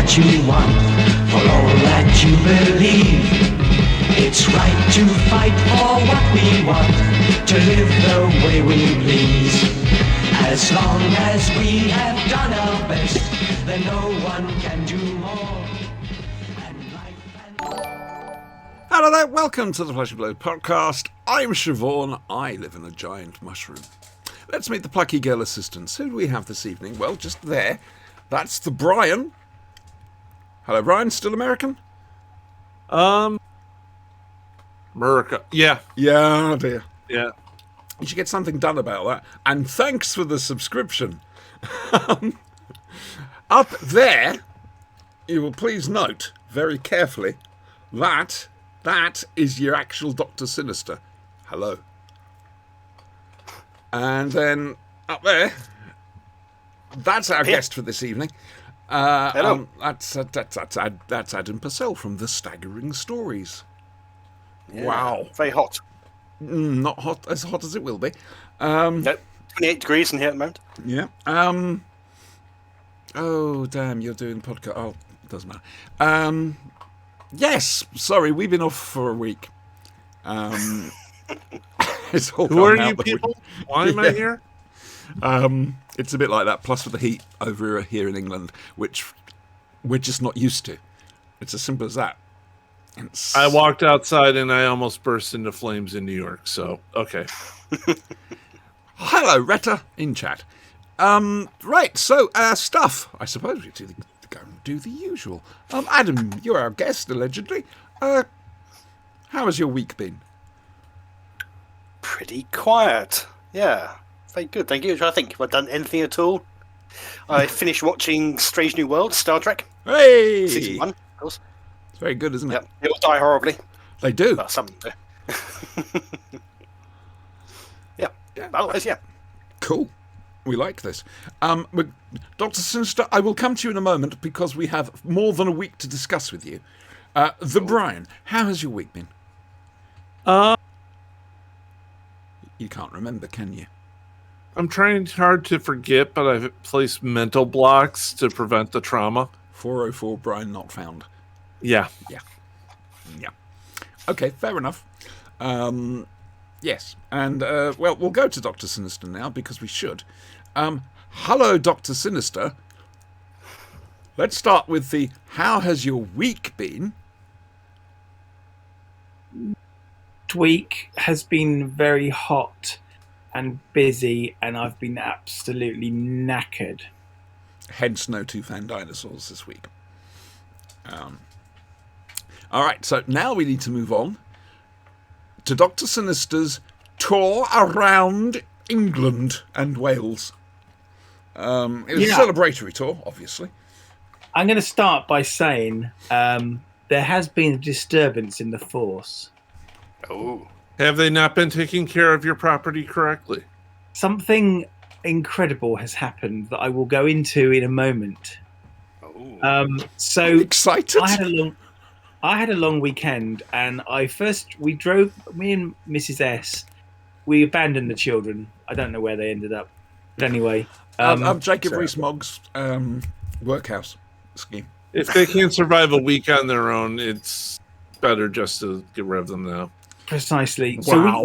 what you want, for all that you believe. It's right to fight for what we want, to live the way we please. As long as we have done our best, then no one can do more. Hello there, welcome to the Flesh and Blood podcast. I'm Siobhan, I live in a giant mushroom. Let's meet the plucky girl assistants. Who do we have this evening? Well, just there. That's the Brian. Hello, Brian. Still American? America. Yeah. Yeah, oh dear. Yeah. You should get something done about that. And thanks for the subscription. Up there, you will please note very carefully that is your actual Dr. Sinister. Hello. And then up there, that's our guest for this evening. Hello. That's Adam Purcell from The Staggering Stories. Yeah, Wow. very hot. Not hot as it will be. Nope. 28 degrees in here at the moment. Yeah. Oh, damn, you're doing podcast. Oh, it doesn't matter. Yes, sorry, we've been off for a week. It's all Who are gone out you the people? window. Why am I here? It's a bit like that, plus with the heat over here in England, which we're just not used to. It's as simple as that. I walked outside and I almost burst into flames in New York, so, okay. Hello, Retta, in chat. Right, so, stuff. I suppose we do go and do the usual. Adam, you're our guest, allegedly. How has your week been? Pretty quiet. Yeah. Very good, thank you. I think have I done anything at all? I finished watching Strange New Worlds, Star Trek. Hey! Season 1, of course. It's very good, isn't it? Yep. They all die horribly. They do. Well, some do. Yeah. Otherwise, yeah. Cool. We like this. Dr. Sinister, I will come to you in a moment because we have more than a week to discuss with you. Brian, how has your week been? You can't remember, can you? I'm trying hard to forget, but I've placed mental blocks to prevent the trauma. 404 Brian not found. Yeah. Yeah. Okay, fair enough. Yes, and, well, we'll go to Dr. Sinister now, because we should. Hello, Dr. Sinister. Let's start with the, how has your week been? Week has been very hot and busy, and I've been absolutely knackered. Hence no two fan dinosaurs this week. All right, so now we need to move on to Dr. Sinister's tour around England and Wales. It was a celebratory tour, obviously. I'm going to start by saying there has been a disturbance in the force. Oh. Have they not been taking care of your property correctly? Something incredible has happened that I will go into in a moment. Oh. So I'm excited. I had a long weekend, and me and Mrs. S, we abandoned the children. I don't know where they ended up. But anyway. I'm Jacob Rees-Mogg's workhouse scheme. If they can't survive a week on their own, it's better just to get rid of them now. Precisely. Wow. So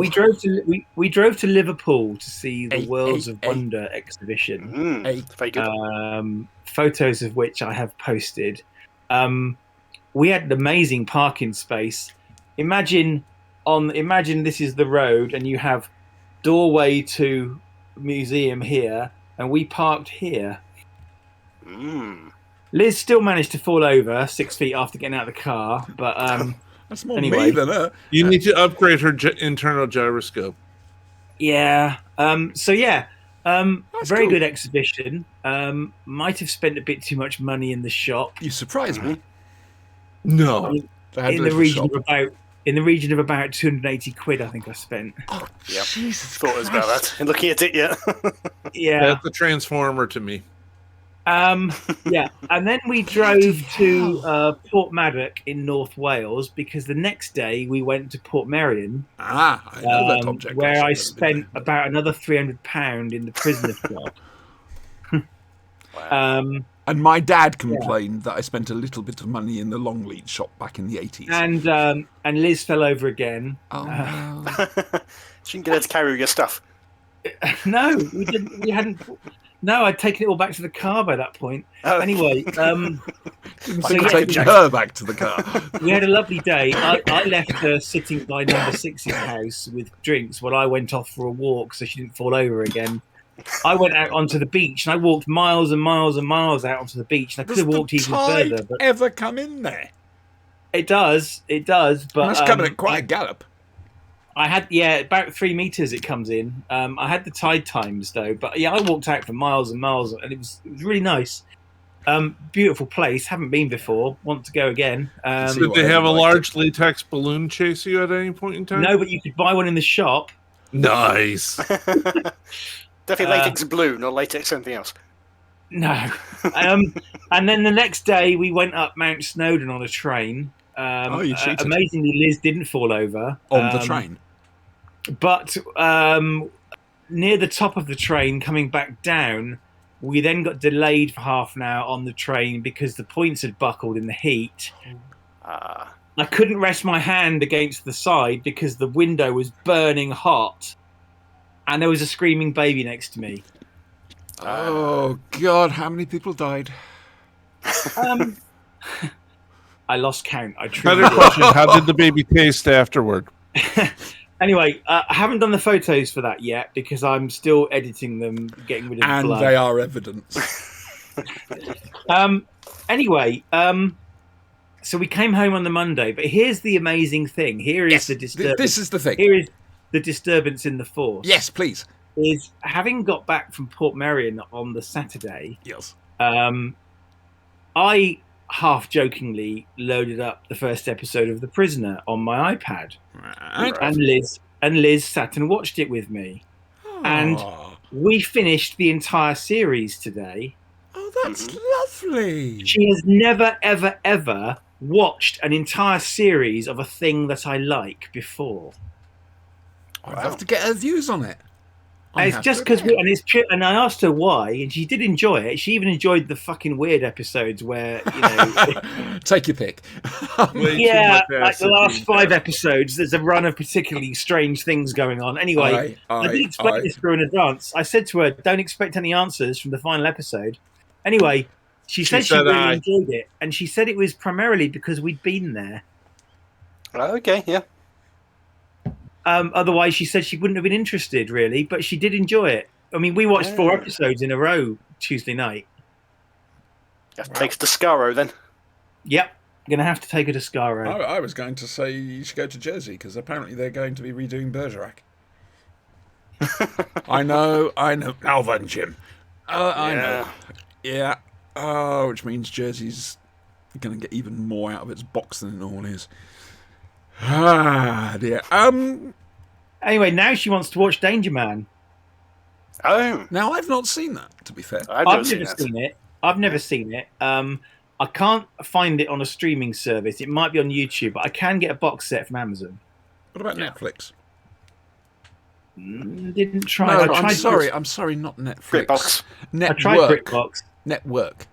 we drove to Liverpool to see the Worlds of Wonder exhibition. Very good. Photos of which I have posted. We had an amazing parking space. Imagine this is the road, and you have doorway to museum here, and we parked here. Liz still managed to fall over 6 feet after getting out of the car, but That's more anyway. me than her. You need to upgrade her internal gyroscope. Yeah. Very cool. good exhibition. Might have spent a bit too much money in the shop. You surprised me. No. They had a In the little region of about 280 quid, I think I spent. Oh, Yep. Jesus Thought it was about that. And looking at it, yeah. Yeah. That's a transformer to me. Yeah. And then we drove to Portmaddock in North Wales because the next day we went to Portmeirion. I know that object. Where I spent about another £300 in the prisoner club. And my dad complained that I spent a little bit of money in the Longleat shop back in the 80s. And Liz fell over again. Oh, no. She can get her to carry your stuff. No, we didn't. We hadn't. No, I'd taken it all back to the car by that point. Oh. Anyway, Didn't So think yeah, taking her back to the car. we had a lovely day. I left her sitting by number 6's house with drinks while I went off for a walk so she didn't fall over again. I went out onto the beach and I walked miles and miles and miles out onto the beach. And I could Does have walked the even tide further, but ever come in there? it does. But That's coming at quite a gallop. I had about 3 meters it comes in. I had the tide times though, but yeah, I walked out for miles and miles, and it was really nice. Beautiful place. Haven't been before. Want to go again. Did they have a large latex balloon chase you at any point in time? No, but you could buy one in the shop. Nice. Definitely latex blue, not latex anything else. No. And then the next day we went up Mount Snowdon on a train. You cheated. Amazingly, Liz didn't fall over On the train. But near the top of the train, coming back down, we then got delayed for half an hour on the train because the points had buckled in the heat. I couldn't rest my hand against the side because the window was burning hot, and there was a screaming baby next to me. Oh, God, how many people died? I lost count. I truly Better did. question: how did the baby taste afterward? Anyway, I haven't done the photos for that yet because I'm still editing them, getting rid of the And blood. they are evidence. Anyway, so we came home on the Monday, but here's the amazing thing. Here is the disturbance. This is the thing. Here is the disturbance in the force. Yes, please. Is having got back from Port Merion on the Saturday, Yes. I half-jokingly loaded up the first episode of The Prisoner on my iPad. Right. And Liz sat and watched it with me. And Oh, we finished the entire series today. that's lovely. She has never, ever, ever watched an entire series of a thing that I like before. I'd have to get her views on it. And it's just because, and I asked her why, and she did enjoy it. She even enjoyed the fucking weird episodes where, Take your pick. yeah, like the last 5 episodes, there's a run of particularly strange things going on. Anyway, I did explain this through in advance. I said to her, don't expect any answers from the final episode. Anyway, she said she really enjoyed it, and she said it was primarily because we'd been there. Oh, okay, yeah. Otherwise, she said she wouldn't have been interested, really, but she did enjoy it. I mean, we watched 4 episodes in a row Tuesday night. You have to take us to Scaro then. Yep, going to have to take her to Scaro. I was going to say you should go to Jersey because apparently they're going to be redoing Bergerac. I know. Now then, Jim. I know. Yeah. Oh, which means Jersey's going to get even more out of its box than it normally is. Ah, dear. Anyway, now she wants to watch Danger Man. Oh. Now, I've not seen that, to be fair. I've I've never never seen seen it. I've never seen it. I can't find it on a streaming service. It might be on YouTube, but I can get a box set from Amazon. What about Netflix? Didn't try. No, I tried I'm sorry, not Netflix. BritBox. I tried BritBox. Network.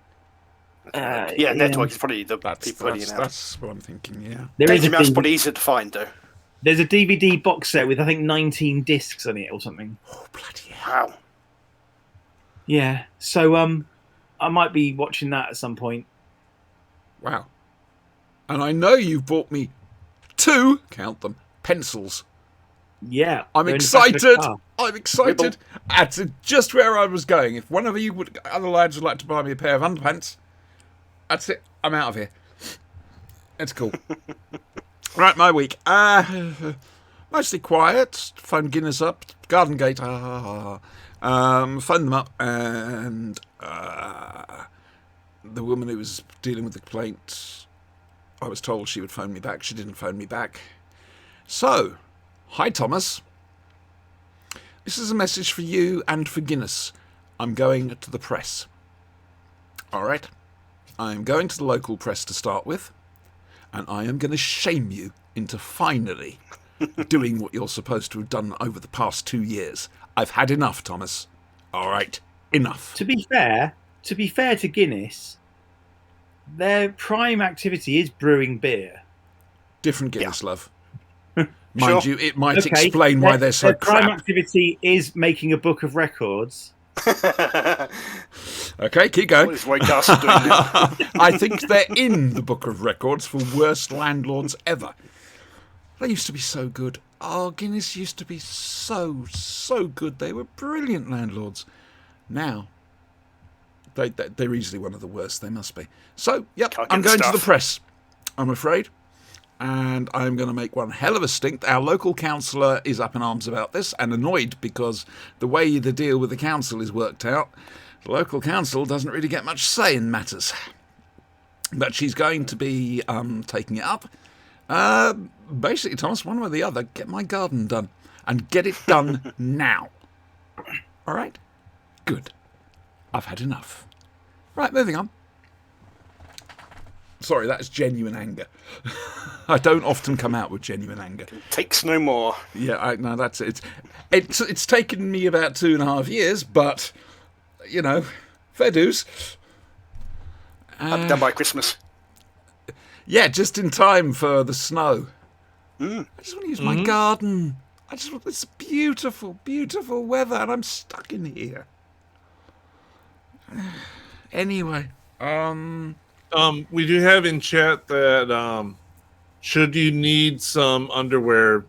Yeah, Network is probably the people putting it out. That's what I'm thinking, yeah. Danger Man's probably easier to find, though. There's a DVD box set with, I think, 19 discs on it or something. Oh, bloody hell. Wow. Yeah, so I might be watching that at some point. Wow. And I know you've bought me 2, count them, pencils. Yeah. I'm they're in the back of the excited. car. I'm excited. That's just where I was going. If one of you other lads would like to buy me a pair of underpants, that's it. I'm out of here. It's cool. Right, my week. Mostly quiet. Phoned Guinness up. Garden Gate. Phoned them up, and the woman who was dealing with the complaint, I was told she would phone me back. She didn't phone me back. So, hi Thomas. This is a message for you and for Guinness. I'm going to the press. All right. I'm going to the local press to start with, and I am going to shame you into finally doing what you're supposed to have done over the past 2 years. I've had enough, Thomas. All right, enough. To be fair, to be fair to Guinness, their prime activity is brewing beer. Different Guinness, love. Sure. Mind you, it might Okay, explain why they're so their prime crap. activity is making a book of records. Okay, keep going. What is Waycastle doing now? I think they're in the book of records for worst landlords ever. They used to be so good. Oh, Guinness used to be so good. They were brilliant landlords. Now, they're easily one of the worst. They must be. So, yep, Can't get I'm going to the stuff. press, I'm afraid. And I'm going to make one hell of a stink. Our local councillor is up in arms about this and annoyed because the way the deal with the council is worked out, the local council doesn't really get much say in matters. But she's going to be taking it up. Basically, Thomas, one way or the other, get my garden done. And get it done now. All right? Good. I've had enough. Right, moving on. Sorry, that's genuine anger. I don't often come out with genuine anger. Takes no more. Yeah, no, that's it. It's taken me about 2.5 years, but, you know, fair dues. I'll be done by Christmas. Yeah, just in time for the snow. I just want to use my garden. I just want this beautiful, beautiful weather, and I'm stuck in here. Anyway, We do have in chat that should you need some underwear,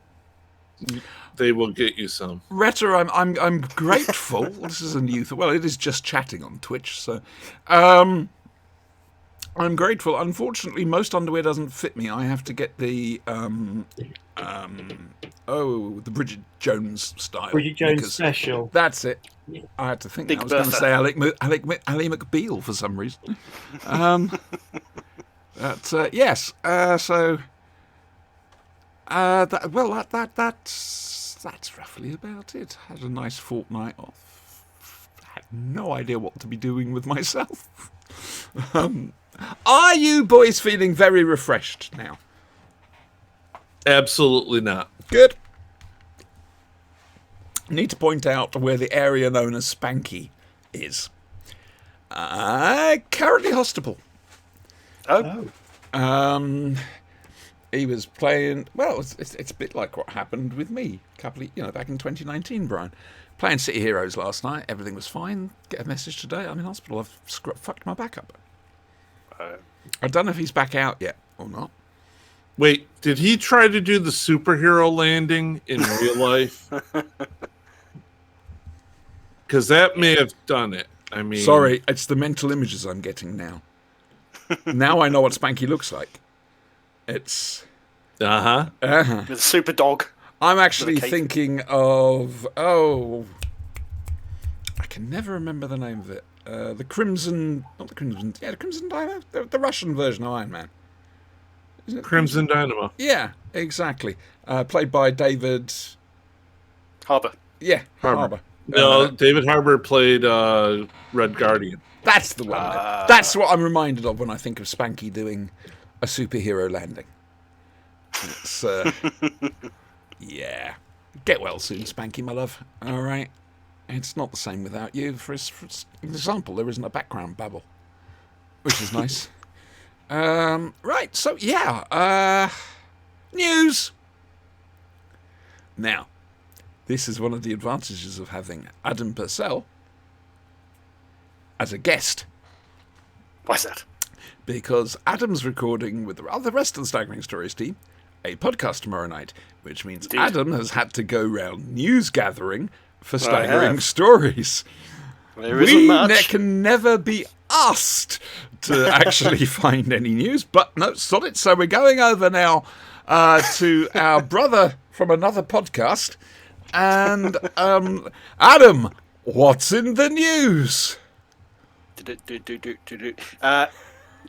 they will get you some. Retta, I'm grateful. This is a new thing. Well, it is just chatting on Twitch, so I'm grateful. Unfortunately, most underwear doesn't fit me. I have to get the the Bridget Jones style. Bridget Jones knickers. special. That's it. I had to think. Big I was going to Bertha. say Ali McBeal for some reason. Yes. That's roughly about it. Had a nice fortnight off. Had no idea what to be doing with myself. Are you boys feeling very refreshed now? Absolutely not. Good. Need to point out where the area known as Spanky is. Currently Hostable. Oh, He was playing. Well, it's a bit like what happened with me back in 2019, Brian. Playing City Heroes last night. Everything was fine. Get a message today. I'm in hospital. I've fucked my back up. I don't know if he's back out yet or not. Wait, did he try to do the superhero landing in real life? Because that may have done it. I mean, Sorry, it's the mental images I'm getting now. Now I know what Spanky looks like. It's. Uh-huh. with a super dog. I'm actually With a cape. thinking of. Oh. I can never remember the name of it. The Crimson. Not the Crimson. Yeah, the Crimson Dynamo. The Russian version of Iron Man. Isn't it Crimson Dynamo. Yeah, exactly. Played by David. Harbour. Yeah, Harbour. Harbour. No, David Harbour played Red Guardian. That's the one. That's what I'm reminded of when I think of Spanky doing a superhero landing. It's, yeah. Get well soon, Spanky, my love. All right. It's not the same without you. For example, there isn't a background babble, which is nice. Right, so yeah. News. Now, this is one of the advantages of having Adam Purcell as a guest, Why's that? because Adam's recording with the rest of the Staggering Stories team a podcast tomorrow night, which means Indeed. Adam has had to go round news gathering for I Staggering have. Stories. There isn't much. Can never be asked to actually find any news, but no, sod it. So we're going over now to our brother from another podcast, and Adam, what's in the news?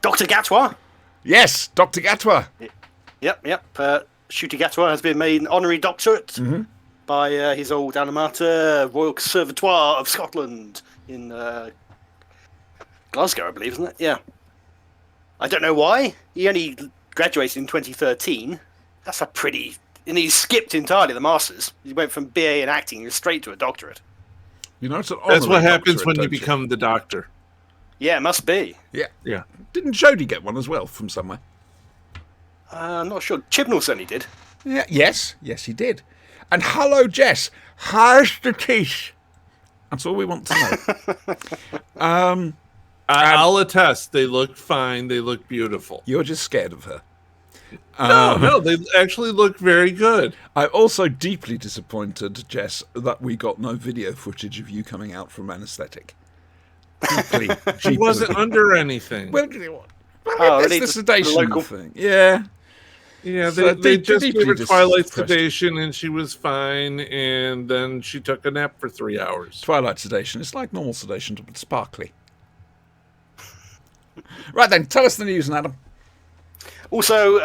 Dr. Gatwa. Yes, Dr. Gatwa. Yep. Shooty Gatwa has been made an honorary doctorate by his old alma mater, Royal Conservatoire of Scotland in Glasgow, I believe, isn't it? Yeah. I don't know why. He only graduated in 2013. That's a pretty... And he skipped entirely the masters. He went from BA in acting straight to a doctorate. You know, it's an That's what honorary happens doctorate, when you don't become the doctor. Yeah, it must be. Yeah. Yeah. Didn't Jodie get one as well from somewhere? I'm not sure. Chibnall certainly did. Yeah. Yes, he did. And hello, Jess. How's the teeth? That's all we want to know. I'll attest. They look fine. They look beautiful. You're just scared of her. No, they actually look very good. I'm also deeply disappointed, Jess, that we got no video footage of you coming out from anaesthetic. Deeply. She wasn't under anything. Well, Oh, it's they the just- sedation the local- thing. Yeah. Yeah, So they just deeply gave her twilight depressed. sedation and she was fine, and then she took a nap for 3 hours. Twilight sedation. It's like normal sedation, but sparkly. Right then, tell us the news, Adam. Also,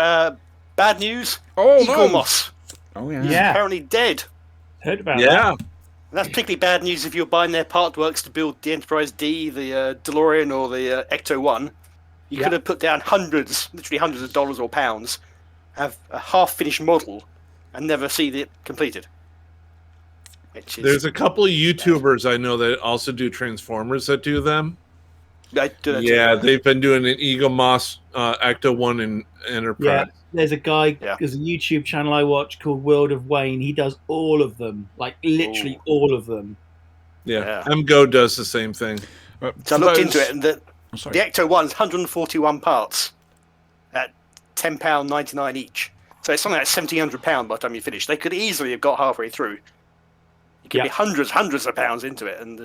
bad news. Oh, Eagle no. Moss Oh, yeah. Yeah, apparently dead. heard about that. Yeah, And that's particularly bad news if you're buying their part works to build the Enterprise D, the DeLorean, or the Ecto 1. You Yeah. could have put down literally hundreds of dollars or pounds, have a half-finished model, and never see it completed. Which is, there's a couple of YouTubers I know that also do Transformers that do them. I do that Yeah, too. they've been doing an Eagle Moss Ecto 1 in Enterprise. Yeah, there's a guy, Yeah. there's a YouTube channel I watch called World of Wayne. He does all of them, like literally all of them. Yeah. Yeah. MGO does the same thing. So I looked into it, and the I'm sorry. The Ecto 1's 141 parts at £10.99 each. So it's something like £1,700 by the time you finish. They could easily have got halfway through. You could Yeah. be hundreds of pounds into it, and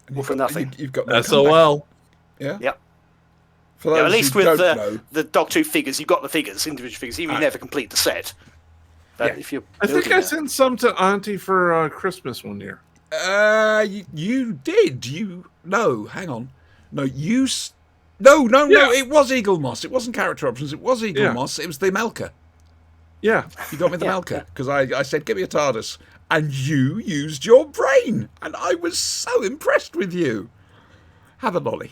And you've for got- nothing. You've got no comeback. SOL. Yeah. Yep. For those at least who with don't know, the Doctor Who figures, you've got the figures, individual figures, even if you never complete the set. But Yeah. if you're I think building I it- sent some to Auntie for Christmas one year. you did. No, hang on. No, No, Yeah. it was Eagle Moss. It wasn't Character Options. It was Eagle Yeah. Moss. It was the Melka. Yeah. You got me the Yeah. Melka because I said, give me a TARDIS. And you used your brain. And I was so impressed with you. Have a lolly.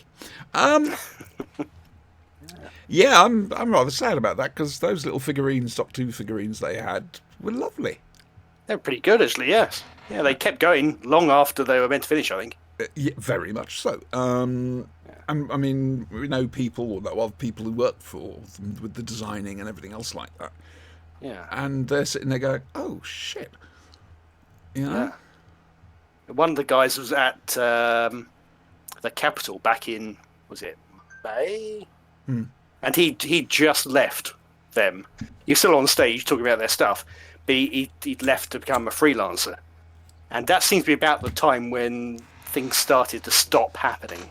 Yeah, I'm rather sad about that because those little figurines, Doctor Who figurines they had were lovely. They're pretty good, actually, yes. Yeah, they kept going long after they were meant to finish, I think. Yeah, very much so. I mean, we know people, people who work for them with the designing and everything else like that. Yeah. And they're sitting there going, oh, shit. You know? One of the guys was at the Capitol back in, was it May? And he just left them. He was still on stage talking about their stuff, but he'd left to become a freelancer. And that seems to be about the time when things started to stop happening.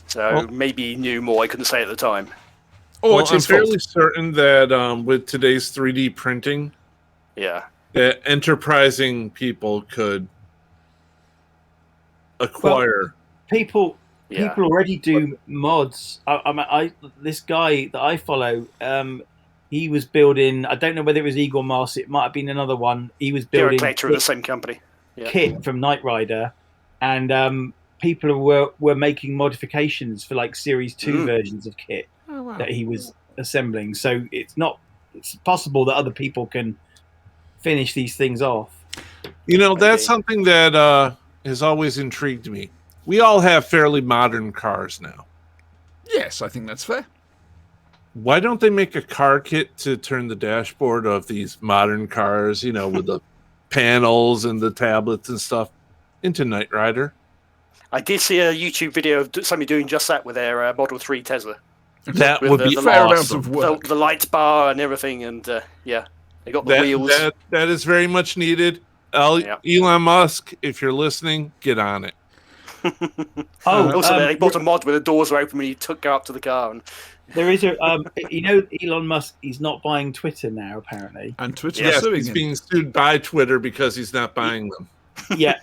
So Well- maybe he knew more, I couldn't say at the time. Oh, Well, it's I'm his fault. fairly certain that with today's 3D printing, Yeah. that enterprising people could acquire. People Yeah. people already do mods. This guy that I follow, he was building. I don't know whether it was Eagle Moss. It might have been another one. He was Derek building Lecter at the same company. Yeah. kit from Knight Rider, and people were making modifications for like Series 2 versions of kit Oh, wow. that he was assembling. So it's possible that other people can finish these things off. You know, that's Maybe. something that has always intrigued me. We all have fairly modern cars now. Yes, I think that's fair. Why don't they make a car kit to turn the dashboard of these modern cars, you know, with the panels and the tablets and stuff, into Knight Rider? I did see a YouTube video of somebody doing just that with their Model 3 Tesla. That With would the be Fair amount awesome. of work. The light bar and everything, and yeah, they got the wheels. That is very much needed. Yeah. Elon Musk, if you're listening, get on it. Also, they bought a mod where the doors were open when you go up to the car. And There is Elon Musk. He's not buying Twitter now, apparently. And Twitter Yes, is suing he's him. being sued by Twitter because he's not buying them. Yeah,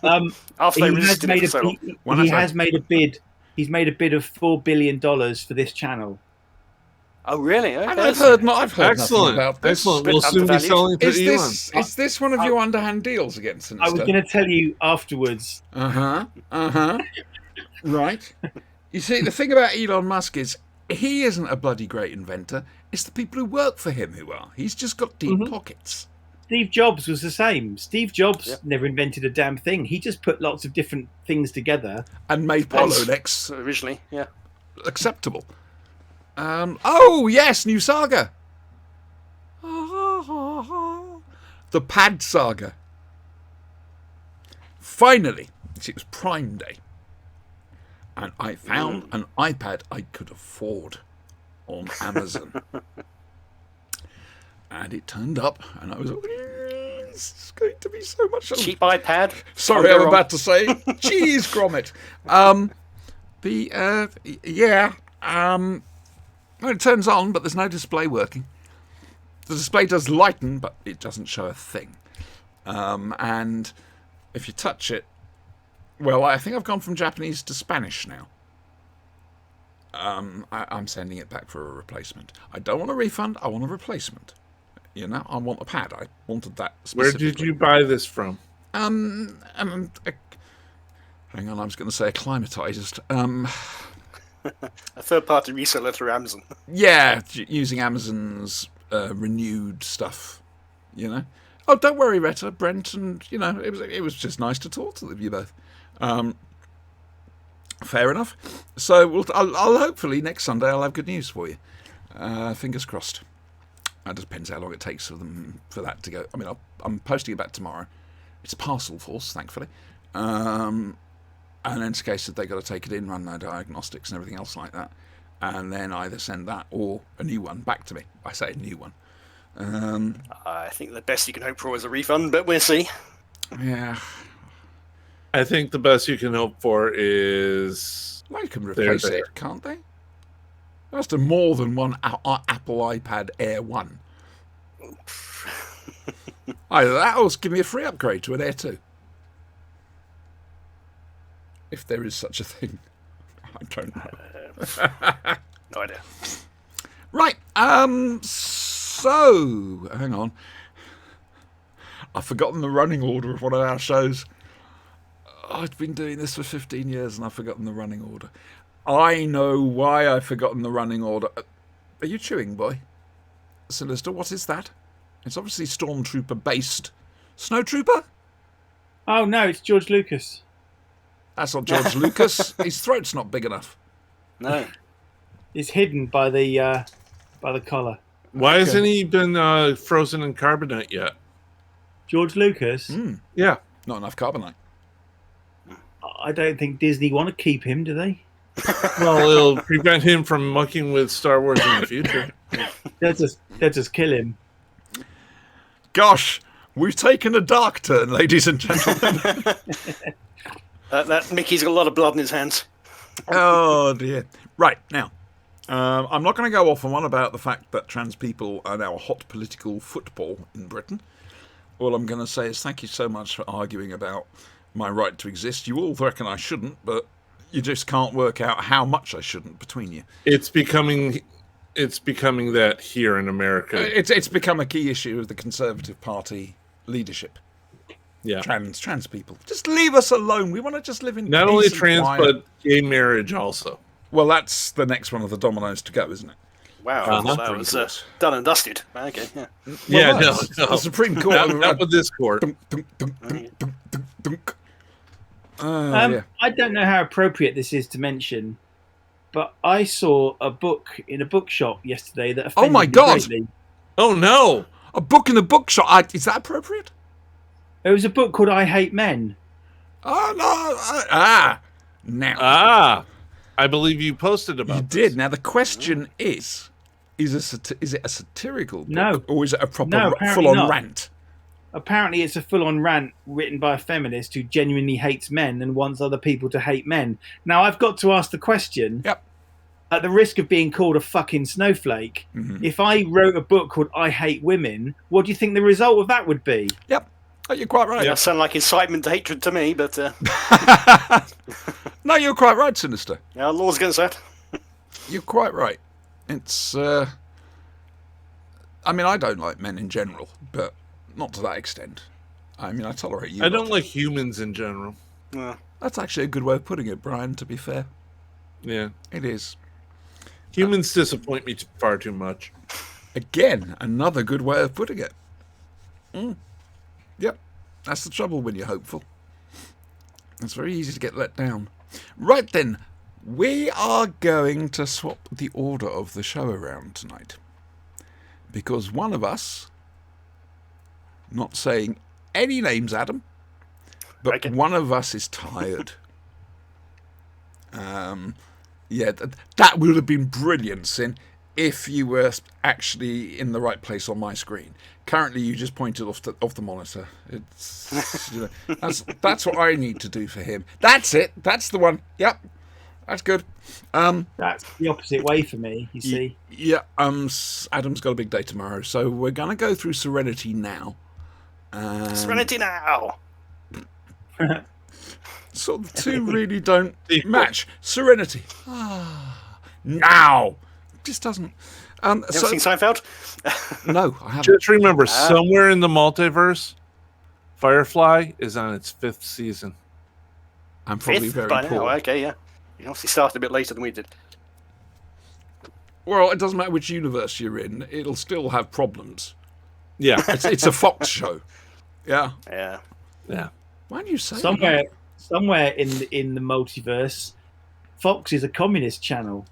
after they he has resisted it made for so long. he has made a bid. He's made a bid of $4 billion for this channel. Oh, really? Okay. And I've heard nothing Excellent. about this. Excellent. We'll Bit soon be undervalued. selling to Elon. Is this one of your underhand deals against Sinister? I was going to tell you afterwards. Right. You see, the thing about Elon Musk is he isn't a bloody great inventor. It's the people who work for him who are. He's just got deep pockets. Steve Jobs was the same. Steve Jobs Yeah. never invented a damn thing. He just put lots of different things together. And made Was Polonex originally, yeah. acceptable. Oh, yes, new saga. The Pad Saga. Finally, it was Prime Day. And I found an iPad I could afford on Amazon. And it turned up, and I was like, it's going to be so much. Cheap iPad. Sorry, Can't go I'm wrong. about to say, cheese grommet. Well, it turns on, but there's no display working. The display does lighten, but it doesn't show a thing. And if you touch it, well, I think I've gone from Japanese to Spanish now. I'm sending it back for a replacement. I don't want a refund. I want a replacement. You know, I want a pad. I wanted that Where specifically. did you buy this from? Hang on, I was going to say acclimatized. A third-party reseller through Amazon. Yeah, using Amazon's renewed stuff, you know. Oh, don't worry, Retta, Brent, and you know, it was just nice to talk to you both. Fair enough. So I'll hopefully next Sunday I'll have good news for you. Fingers crossed. It depends how long it takes for that to go. I mean, I'm posting it back tomorrow. It's Parcel Force, thankfully. And in this case, they got to take it in, run their diagnostics and everything else like that, and then either send that or a new one back to me. I say a new one. I think the best you can hope for is a refund, but we'll see. Yeah, I think the best you can hope for is they can replace there. it, can't they? That's to more than one Apple iPad Air 1. Either that or give me a free upgrade to an Air 2. If there is such a thing. I don't know. No idea. Right, so, hang on. I've forgotten the running order of one of our shows. I've been doing this for 15 years and I've forgotten the running order. I know why I've forgotten the running order. Are you chewing, boy? Sinister, what is that? It's obviously Stormtrooper based. Snowtrooper? Oh no, it's George Lucas. That's not George Lucas. His throat's not big enough. No. It's hidden by the collar. why hasn't he been frozen in carbonite yet? George Lucas. Yeah. Not enough carbonite. I don't think Disney want to keep him, do they? Well, it'll prevent him from mucking with Star Wars in the future. They'll just kill him. Gosh, we've taken a dark turn, ladies and gentlemen. That Mickey's got a lot of blood in his hands. Oh dear. Right, now, I'm not going to go off on one about the fact that trans people are now hot political football in Britain. All I'm going to say is thank you so much for arguing about my right to exist. You all reckon I shouldn't, but you just can't work out how much I shouldn't between you. It's becoming that here in America. It's become a key issue of the Conservative Party leadership. Yeah. Trans people. Just leave us alone. We want to just live in Not peace only and trans, quiet. but gay marriage also. Well, that's the next one of the dominoes to go, isn't it? Wow, Uh-huh. that was done and dusted. Okay, yeah. Yeah, Well, no, that's no. The Supreme Court. Not with this court. Dunk, dunk, dunk, dunk, dunk, dunk, dunk. Yeah. I don't know how appropriate this is to mention, but I saw a book in a bookshop yesterday that offended my me God! greatly. Oh no! A book in the bookshop. Is that appropriate? It was a book called I Hate Men. Oh no! Now I believe you posted about you this. did. Now the question is it a satirical book, No. or is it a proper No, apparently full-on not. rant? Apparently, it's a full-on rant written by a feminist who genuinely hates men and wants other people to hate men. Now, I've got to ask the question, Yep. at the risk of being called a fucking snowflake, if I wrote a book called I Hate Women, what do you think the result of that would be? Yep. Oh, you're quite right. That sound like incitement to hatred to me, but No, you're quite right, Sinister. law's against that. You're quite right. It's. I mean, I don't like men in general, but not to that extent. I mean, I tolerate you. I don't like humans in general. Yeah. That's actually a good way of putting it, Brian. To be fair, Yeah. it is. Humans disappoint me far too much. Again, another good way of putting it. Yep, that's the trouble when you're hopeful. It's very easy to get let down. Right then, we are going to swap the order of the show around tonight. Because one of us, not saying any names, Adam, but Okay. one of us is tired. Yeah, that would have been brilliant, Sin, if you were actually in the right place on my screen. Currently, you just pointed off the monitor. It's that's what I need to do for him. That's it. That's the one. Yep, that's good. That's the opposite way for me, you see. Yeah. Adam's got a big day tomorrow, so we're gonna go through Serenity now. Serenity now. Sort of the two really don't match. Serenity. Now. Just doesn't. Never seen Seinfeld? No, I haven't. Just remember, somewhere in the multiverse, Firefly is on its 5th season. I'm probably Fifth very by poor. now. Okay, yeah. You obviously started a bit later than we did. Well, it doesn't matter which universe you're in, it'll still have problems. Yeah, It's a Fox show. Yeah. Yeah. yeah. Why do you say Somewhere in the multiverse, Fox is a communist channel.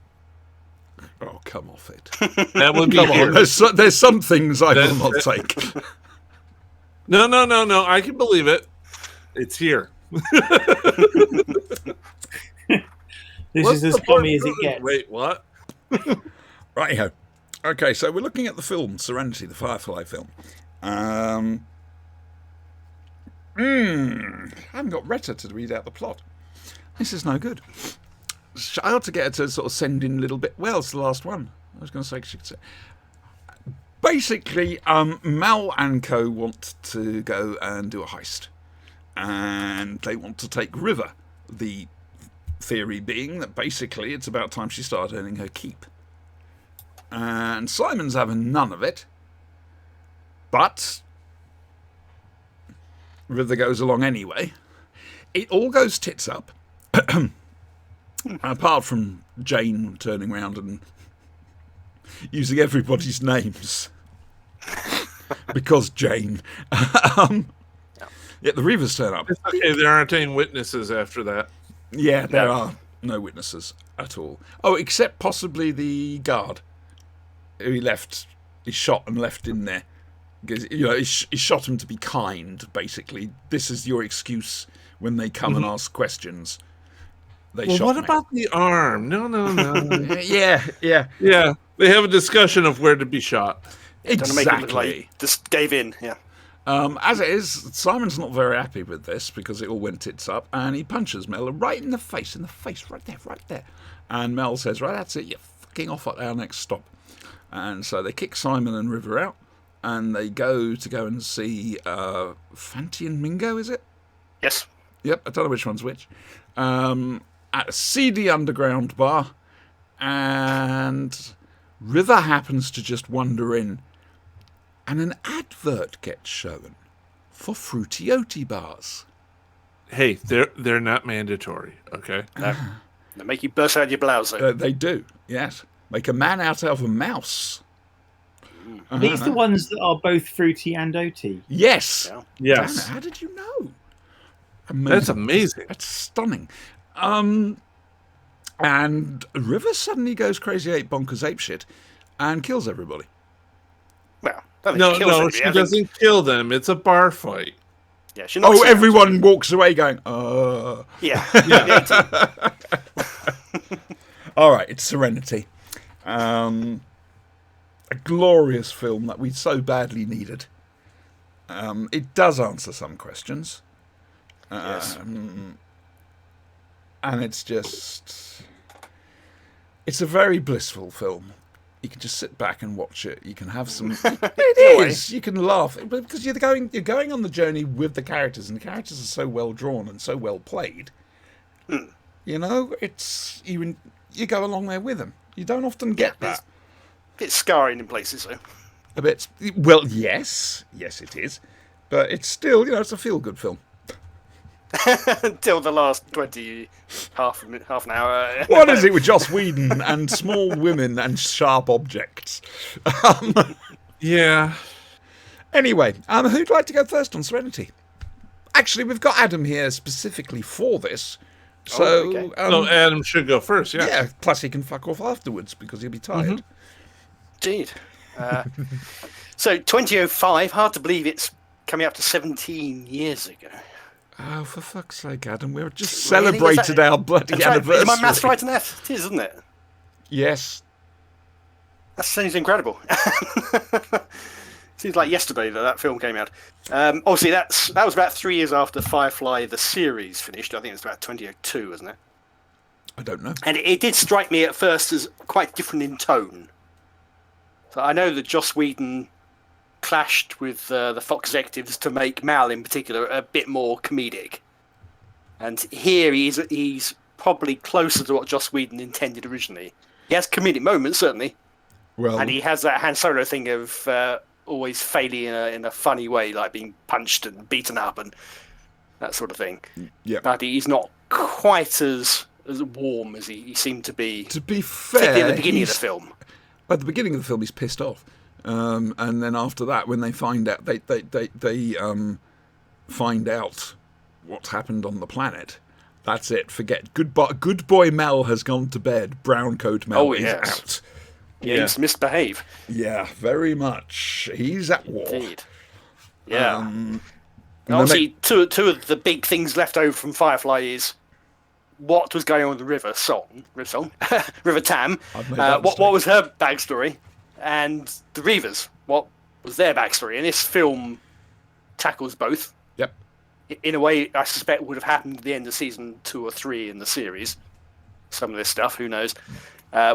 that? Oh, come off it. That would be Come here. on, there's some things I will not take. No. I can believe it. It's here. This What's is as the commie as it point? gets. Wait, what? Righty-ho. Okay, so we're looking at the film, Serenity, the Firefly film. I haven't got Retta to read out the plot. This is no good. I ought to get her to sort of send in a little bit. Well, it's the last one. I was going to say she could say. Basically, Mal and Co want to go and do a heist. And they want to take River. The theory being that basically it's about time she started earning her keep. And Simon's having none of it. But River goes along anyway. It all goes tits up. Apart from Jane turning around and using everybody's names. Because Jane. Yeah, the Reavers turn up. Okay, there aren't any witnesses after that. Yeah, there are no witnesses at all. Oh, except possibly the guard who he shot and left in there. Because, he shot him to be kind, basically. This is your excuse when they come and ask questions. They shot What me. about the arm? No. Yeah. Yeah, they have a discussion of where to be shot. Don't make it look Exactly. like just gave in. Yeah. As it is, Simon's not very happy with this because it all went tits up, and he punches Mel right in the face, right there. And Mel says, right, that's it, you're fucking off at our next stop. And so they kick Simon and River out, and they go and see Fanti and Mingo, is it? Yes. Yep, I don't know which one's which. At a seedy underground bar, and River happens to just wander in, and an advert gets shown for Fruity Oaty bars. Hey, they're not mandatory, okay? They make you burst out your blouse. Though. They do, yes. Make a man out of a mouse. Are these the ones that are both fruity and oaty? Yes. Yeah. Yes. Damn it, how did you know? That's amazing. That's stunning. And River suddenly goes crazy ape bonkers ape shit and kills everybody. Well, I think No, she kills no, everybody. she I think- doesn't kill them. It's a bar fight. Yeah, she knocks Oh, her out. everyone walks away going, Yeah. All right, it's Serenity. A glorious film that we so badly needed. It does answer some questions. Yes. And it's a very blissful film. You can just sit back and watch it. You can have some. It is. You can laugh because you're going on the journey with the characters, and the characters are so well drawn and so well played. You know, it's you go along there with them. You don't often get that. Bit scarring in places, though. A bit. Well, yes, it is, but it's still, it's a feel-good film. Until the last half an hour. What is it with Joss Whedon and small women and sharp objects? Yeah. Anyway, who'd like to go first on Serenity? Actually, we've got Adam here specifically for this. So, okay. No, Adam should go first. Yeah. yeah, plus he can fuck off afterwards because he'll be tired. Indeed. So 2005, hard to believe it's coming up to 17 years ago. Oh, for fuck's sake, Adam, we've just Really? celebrated our bloody That's right. anniversary. Is my maths right in that? It is, isn't it? Yes. That seems incredible. Seems like yesterday that film came out. Obviously, that was about 3 years after Firefly the series finished. I think it was about 2002, wasn't it? I don't know. And it did strike me at first as quite different in tone. So I know that Joss Whedon clashed with the Fox executives to make Mal in particular a bit more comedic. And here he's probably closer to what Joss Whedon intended originally. He has comedic moments, certainly. Well, And he has that Han Solo thing of always failing in a funny way, like being punched and beaten up and that sort of thing. yeah. But he's not quite as warm as he seemed to be, To be particularly fair, at the beginning of the he's- film. at the beginning of the film, he's pissed off, and then after that, when they find out, they find out what's happened on the planet. That's it. Forget. Good boy Mel has gone to bed. Brown coat Mel Oh, is yes. out. Yeah, he's misbehave. Yeah, very much. He's at war. Indeed. Yeah. And Obviously, two of the big things left over from Firefly is what was going on with the River Tam. I've made that What was her backstory, and the Reavers. What was their backstory? And this film tackles both. Yep. In a way, I suspect would have happened at the end of season 2 or 3 in the series. Some of this stuff, who knows?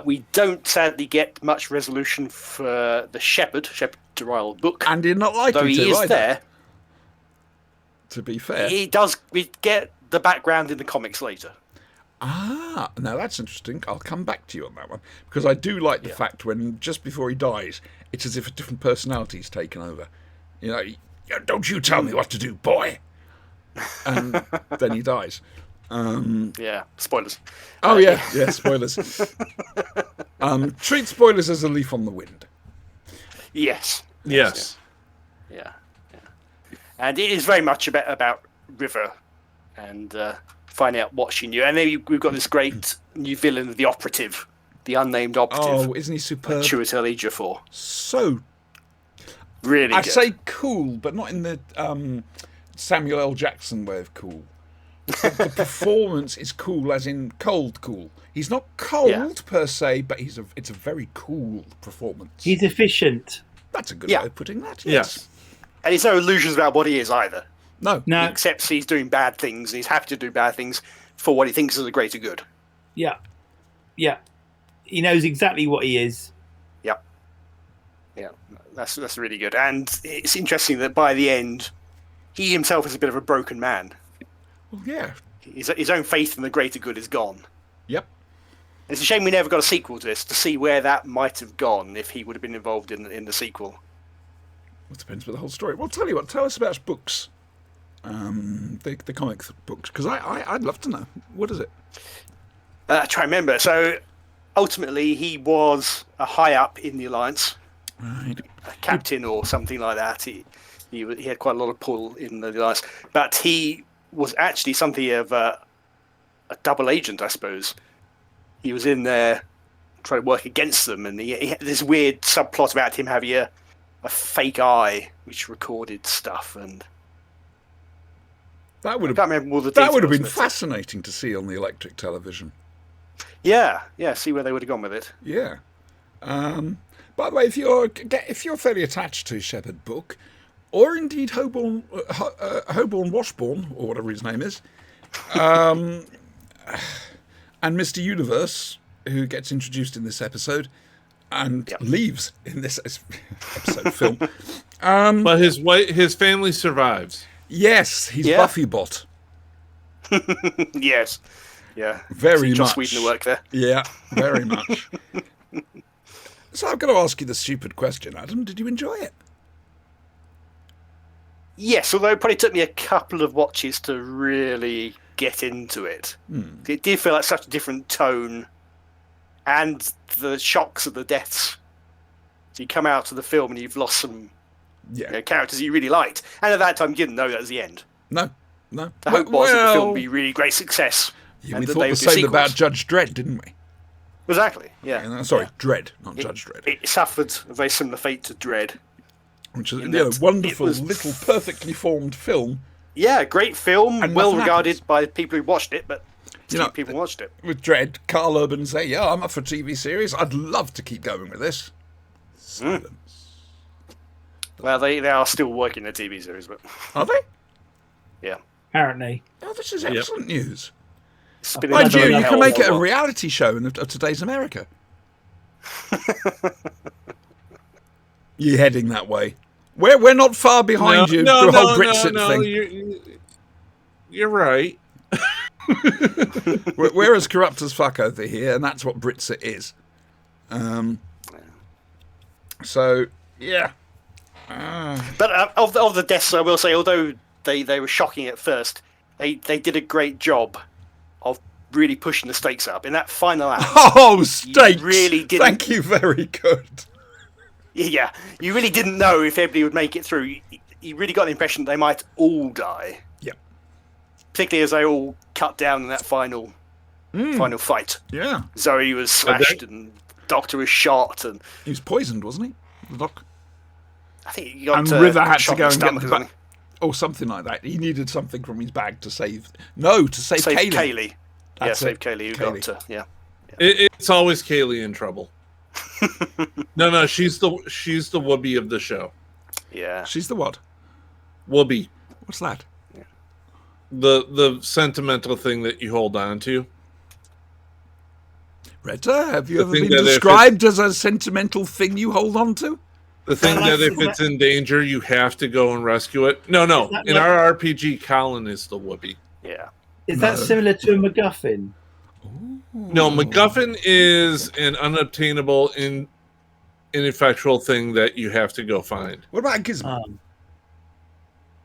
We don't sadly get much resolution for the Shepherd Durial book, And you're not likely though he to is either, there. to be fair. He does. We get the background in the comics later. Ah, now that's interesting. I'll come back to you on that one because I do like the fact when just before he dies, it's as if a different personality's taken over. You know, don't you tell me what to do, boy. And then he dies. Yeah, spoilers. Oh yeah, spoilers. Treat spoilers as a leaf on the wind. Yes. Yes. Yeah. And it is very much about River and finding out what she knew. And then we've got this great new villain, the Operative, the unnamed Operative. Oh, isn't he superb? Chiwetel Ejiofor. So Really I good. say cool, but not in the Samuel L. Jackson way of cool. The performance is cool, as in cold cool. He's not cold per se, but it's a very cool performance. He's efficient. That's a good Yeah. way of putting that. Yes. And he's no illusions about what he is either. No. He No, accepts he's doing bad things and he's happy to do bad things for what he thinks is the greater good. yeah, yeah. He knows exactly what he is. Yeah, that's really good. And it's interesting that by the end, he himself is a bit of a broken man. Well, yeah. His own faith in the greater good is gone. Yep. It's a shame we never got a sequel to this to see where that might have gone if he would have been involved in the sequel. It depends with the whole story. Well, tell you what. Tell us about his books. The comic books, because I'd love to know. What is it? Try to remember. So ultimately, he was a high up in the Alliance, Right. a captain or something like that. He had quite a lot of pull in the Alliance, but he was actually something of a double agent, I suppose. He was in there trying to work against them, and he had this weird subplot about him having a fake eye which recorded stuff, and That would I have can't remember all the details. that would have been but- fascinating to see on the electric television. Yeah, see where they would have gone with it. Yeah. By the way, if you're fairly attached to Shepherd book, or indeed Holborn Washbourne, or whatever his name is, and Mr. Universe, who gets introduced in this episode and leaves in this episode film. But his family survives. Yes, he's Yeah. Buffy bot. Yes. Yeah. Very See Joss much. Whedon to work there. Yeah, very much. So I've got to ask you the stupid question, Adam. Did you enjoy it? Yes, although it probably took me a couple of watches to really get into it. It did feel like such a different tone, and the shocks of the deaths. So you come out of the film and you've lost some Yeah. characters you really liked. And at that time, you didn't know that was the end. No. The hope was that the film would be a really great success. Yeah, and we that thought they the would do same sequels. about Judge Dredd, didn't we? Exactly, yeah. Sorry, Dredd, not Judge Dredd. It suffered a very similar fate to Dredd. Which is in a that wonderful, it was- little, perfectly formed film Yeah, great film, And well nothing regarded happens. by people who watched it, but You know, people watched it. with Dredd. Carl Urban say, yeah, I'm up for TV series. I'd love to keep going with this. Silence. Well, they are still working the TV series, but Are they? yeah. Apparently. Oh, this is excellent news. Spinning Mind the you, hell you can make it a well. reality show of today's America. You heading that way? We're not far behind you. The whole Brexit thing. You're right. We're as corrupt as fuck over here, and that's what Brexit is. So yeah. But of the deaths, I will say, although they were shocking at first, they did a great job of really pushing the stakes up in that final act. Oh, stakes! really didn't- Thank you. Very good. Yeah, you really didn't know if everybody would make it through. You really got the impression they might all die. Yep. Particularly as they all cut down in that final fight. Yeah. Zoe was slashed and Doctor was shot, and He was poisoned, wasn't he? The doc. I think he got And River had to shot in go the and get stomach the or ba- something. or something like that. He needed something from his bag to save. No, to save Save Kaylee. Kaylee. That's Save it. Kaylee. Who Kaylee. got yeah. It's always Kaylee in trouble. No, she's the Whoopi of the show. Yeah. She's the what? Whoopi, What's that? the sentimental thing that you hold on to. Retta, have you The ever thing been that if described as a sentimental thing you hold on to? The thing like- that if it's in danger, you have to go and rescue it. No. that In like- our RPG, Colin is the Whoopi. Yeah. Is that similar to a MacGuffin? No, MacGuffin is an unobtainable, ineffectual thing that you have to go find. What about Gizmo?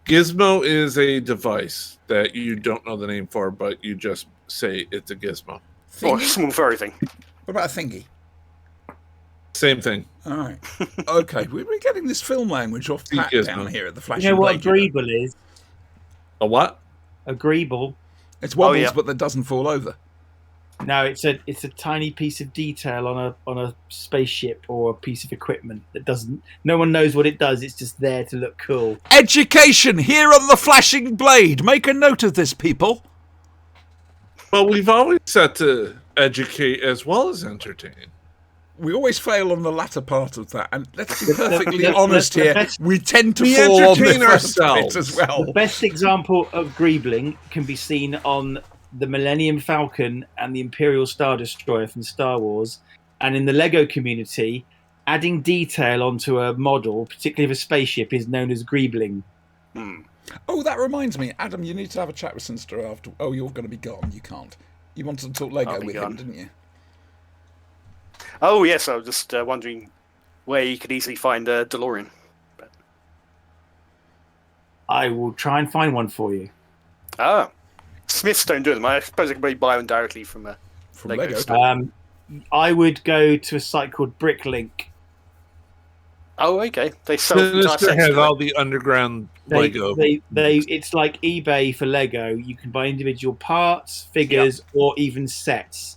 Gizmo is a device that you don't know the name for, but you just say it's a gizmo. Or Thingy? small furry thing. What about a thingy? Same thing. All right. Okay, we're getting this film language off pat Gizmo. down here at the Flash You know and what Blade. Greeble is? A what? A Greeble. It's wobbles, yeah. but that doesn't fall over. No, it's a tiny piece of detail on a spaceship or a piece of equipment that doesn't. No one knows what it does. It's just there to look cool. Education here on the Flashing Blade. Make a note of this, people. Well, we've always set to educate as well as entertain. We always fail on the latter part of that, and let's be The- perfectly the- honest the here. best- We tend to We fall on the entertain first bit ourselves. as well. The best example of greebling can be seen on the Millennium Falcon and the Imperial Star Destroyer from Star Wars, and in the Lego community, adding detail onto a model, particularly of a spaceship, is known as greebling. Oh, that reminds me, Adam. You need to have a chat with Sinister after. Oh, you're going to be gone. You can't. You wanted to talk Lego I'll be with gone. him, didn't you? Oh yes, I was just wondering where you could easily find a DeLorean. I will try and find one for you. Ah, Smiths don't do them. I suppose I could probably buy them directly from a From Lego Lego. store. I would go to a site called Bricklink. Oh, okay. They sell entire Sinister sets. has do they? all the underground Lego. It's like eBay for Lego. You can buy individual parts, figures, or even sets.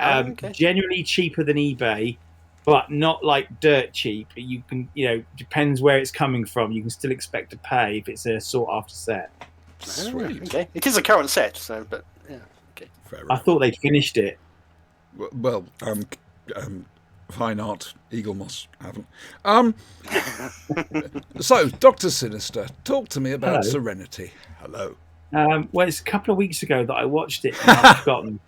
Okay. Generally cheaper than eBay, but not like dirt cheap. You can, depends where it's coming from. You can still expect to pay if it's a sought after set. Sweet. Okay, it is a current set, so but yeah. Okay. Fair I enough. thought they'd finished it. Well, Fine Art, Eagle Moss haven't. So, Dr. Sinister, talk to me about Hello. Serenity. Hello. Well, it's a couple of weeks ago that I watched it and I've forgotten.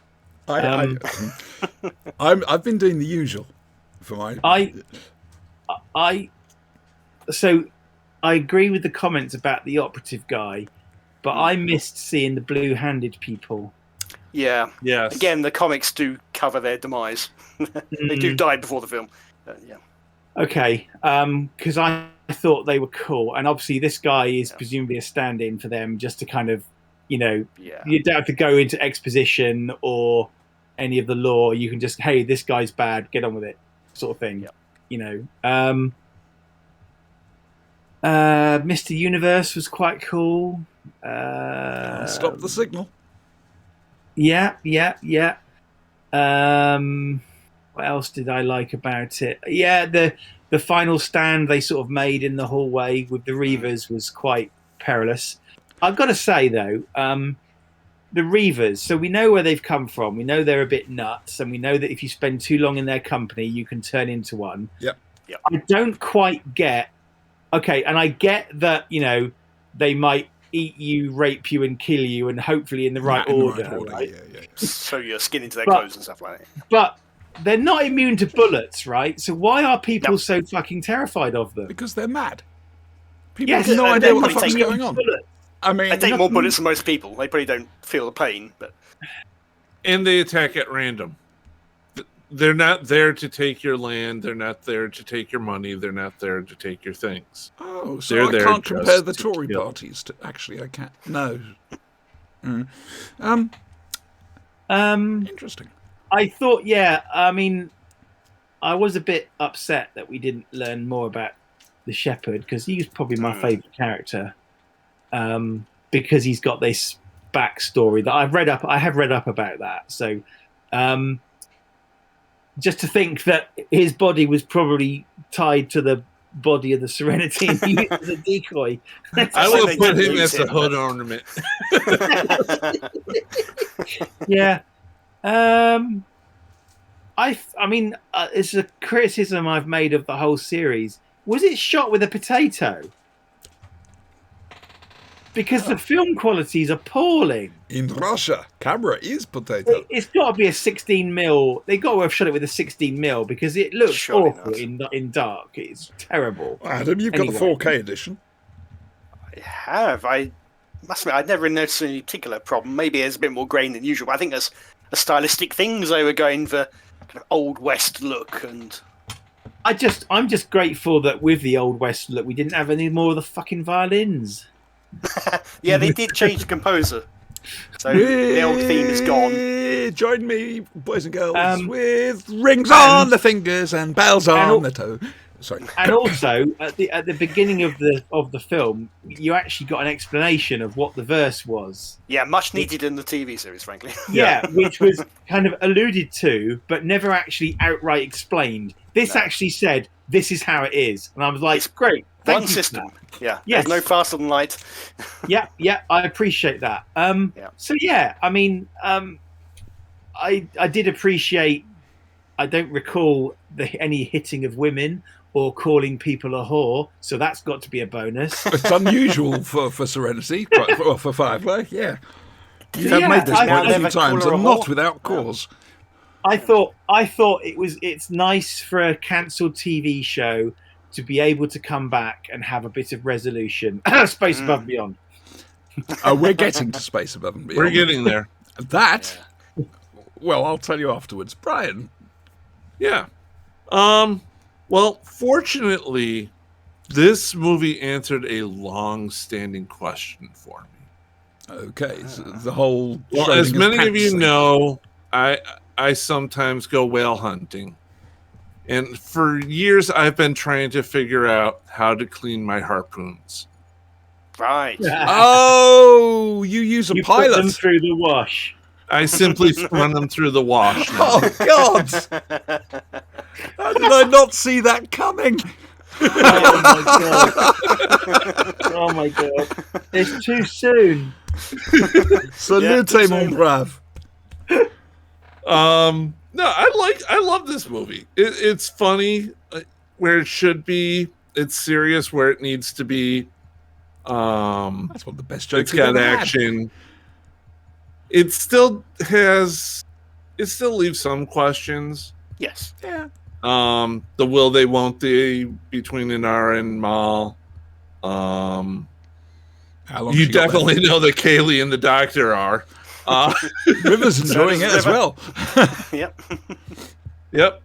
I've been doing the usual for my. So I agree with the comments about the operative guy, but I missed seeing the blue-handed people. Yeah. Yes. Again, the comics do cover their demise. They do die before the film. Yeah. Okay, because I thought they were cool, and obviously this guy is presumably a stand-in for them, just to kind of, Yeah. you don't have to go into exposition or any of the lore. You can just, hey, this guy's bad, get on with it, sort of thing. Yeah. Mr. Universe was quite cool. Stop the signal. Yeah. What else did I like about it? Yeah, the final stand they sort of made in the hallway with the Reavers was quite perilous. I've got to say though, the Reavers. So we know where they've come from. We know they're a bit nuts, and we know that if you spend too long in their company, you can turn into one. Yep. I don't quite get. Okay, and I get that they might eat you, rape you, and kill you, and hopefully in the right order. Right? Yeah. Sew your skin into their clothes and stuff like that. But they're not immune to bullets, right? So why are people so fucking terrified of them? Because they're mad. People Yes, have no and idea they what the probably fuck's take going on. bullets. I mean, They take more bullets than most people. They probably don't feel the pain, but And they attack at random. They're not there to take your land. They're not there to take your money. They're not there to take your things. oh, so They're I there can't just compare the to Tory kill. parties to. Actually, I can't. No. Interesting. I thought, yeah. I mean, I was a bit upset that we didn't learn more about the Shepherd because he was probably my favourite character. Because he's got this backstory that I have read up about that. So, just to think that his body was probably tied to the body of the Serenity and used as a decoy. I will they put did him use as a him, hood ornament. Yeah. I mean, it's a criticism I've made of the whole series. Was it shot with a potato? Because the film quality is appalling. In Russia, camera is potato. It's got to be a 16 mil. They got to have shot it with a 16 mil because it looks Surely awful not. in dark. It's terrible. Adam, you've got the Anyway. 4K edition. I have. I must admit, I'd never noticed any particular problem. Maybe there's a bit more grain than usual, but I think there's a stylistic things. They were going for kind of Old West look and I'm just grateful that with the Old West look, we didn't have any more of the fucking violins. yeah, they did change the composer. So the old theme is gone. Join me, boys and girls, with rings and- on the fingers and bells on al- the toe. Sorry. And also at the beginning of the film, you actually got an explanation of what the verse was. Yeah, much needed in the TV series, frankly. Yeah, which was kind of alluded to, but never actually outright explained. This actually said, "This is how it is," and I was like, It's "Great, thank One you for system. that." Yeah. Yes. There's no faster than light. Yeah, I appreciate that. So yeah, I mean, I did appreciate. I don't recall any hitting of women or calling people a whore, so that's got to be a bonus. It's unusual for Serenity, for Firefly, yeah. You have Yeah, made this I- point a never few times, call her a and not whore. without cause. I thought it's nice for a cancelled TV show to be able to come back and have a bit of resolution. Space Above and Beyond. We're getting to Space Above and Beyond. We're getting there. That, well, I'll tell you afterwards. Brian, Yeah. Well, fortunately, this movie answered a long-standing question for me. okay, so the whole... Well, Schrodinger's as many of pants you thing. know, I sometimes go whale hunting. And for years, I've been trying to figure out how to clean my harpoons. Right. Oh, you use a You put them pilot. through the wash. I simply run them through the wash. now. Oh, God. How did I not see that coming? Oh my god! It's too soon. Salute, too mon soon. brave. No, I love this movie. It's funny where it should be. It's serious where it needs to be. That's one of the best jokes It's we've got ever had. action. It still leaves some questions. Yes. Yeah. The will they won't they between Inara and Mal. How long You she got definitely know that Kaylee and the doctor are. left? River's enjoying it as River. well. Yep. Yep.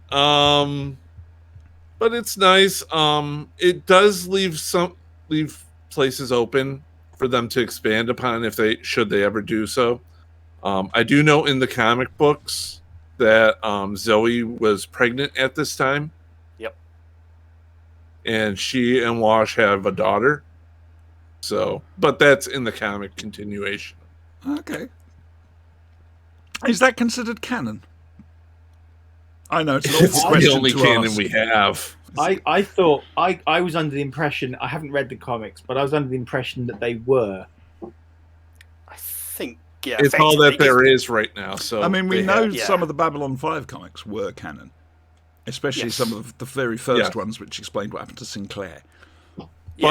But it's nice. It does leave places open for them to expand upon if they ever do so. I do know in the comic books that Zoe was pregnant at this time. Yep. and she and Wash have a daughter. So, but that's in the comic continuation. Okay. Is that considered canon? I know it's an awful It's the question only to canon ask. we have. I thought I was under the impression, I haven't read the comics, but I was under the impression that they were. I think, yeah. It's all that effectively, there is right now. So I mean, we they know have- yeah. some of the Babylon 5 comics were canon, especially Yes. some of the very first Yeah. ones, which explained what happened to Sinclair. yeah,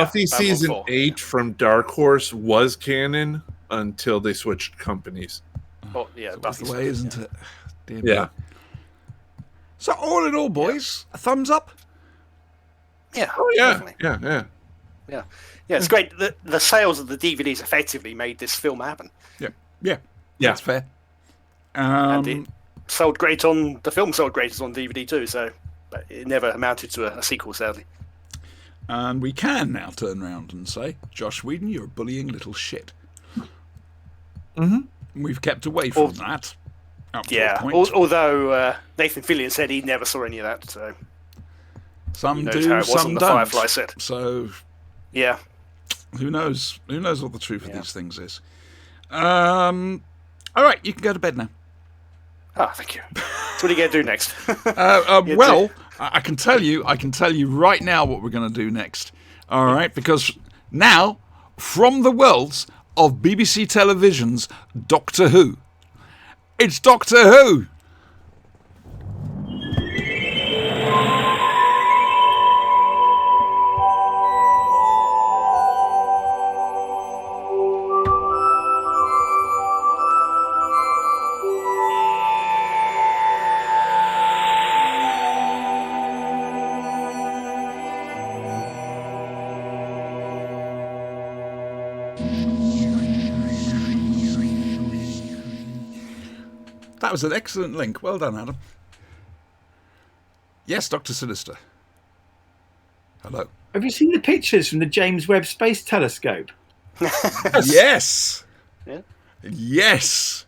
Buffy Babylon season 4. 8 from Dark Horse was canon until they switched companies. Oh, yeah, That's Buffy the way, isn't it? Dear Yeah. me. So, all in all, boys, a thumbs up? Yeah, Oh yeah, definitely. yeah. Yeah, it's great. The sales of the DVDs effectively made this film happen. Yeah. Yeah. That's fair. And it sold great on... The film sold great on DVD too, so... But it never amounted to a sequel, sadly. And we can now turn around and say, Josh Whedon, you're a bullying little shit. Mm-hmm. We've kept away from that. Up to a Yeah, point. although Nathan Fillion said he never saw any of that, so... Some Who knows do, how it was some on the don't. Firefly set. So, Yeah. who knows? Who knows what the truth of Yeah. these things is? All right, you can go to bed now. Ah, thank you. So what are you going to do next? Yeah, Well, I can tell you right now what we're going to do next. All right, because now, from the worlds of BBC Television's Doctor Who, it's Doctor Who. That was an excellent link. Well done, Adam. Yes, Dr. Sinister. Hello. Have you seen the pictures from the James Webb Space Telescope? Yes. Yeah. Yes.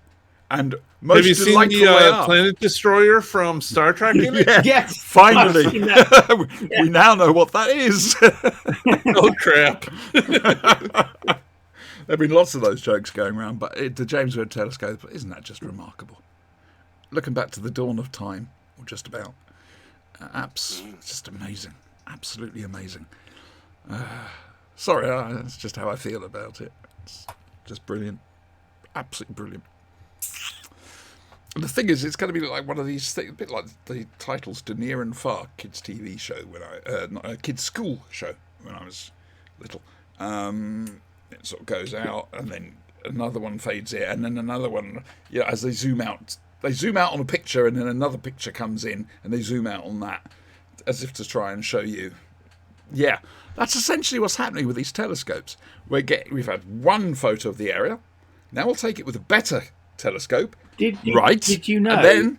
And most Have you seen delightful they the are. Planet Destroyer from Star Trek in it? Yeah. Yes. Finally. I've seen that. We now know what that is. Oh crap! There have been lots of those jokes going around, but the James Webb Telescope, isn't that just remarkable? Looking back to the dawn of time, or just about. It's just amazing. Absolutely amazing. Sorry, that's just how I feel about it. It's just brilliant. Absolutely brilliant. And the thing is, it's going to be like one of these things, a bit like the titles to Near and Far kids' TV show kids' school show when I was little. It sort of goes out, and then another one fades in, and then another one. Yeah, as they zoom out on a picture, and then another picture comes in, and they zoom out on that, as if to try and show you. Yeah, that's essentially what's happening with these telescopes. We've had one photo of the area. Now we'll take it with a better telescope. Did you know? And then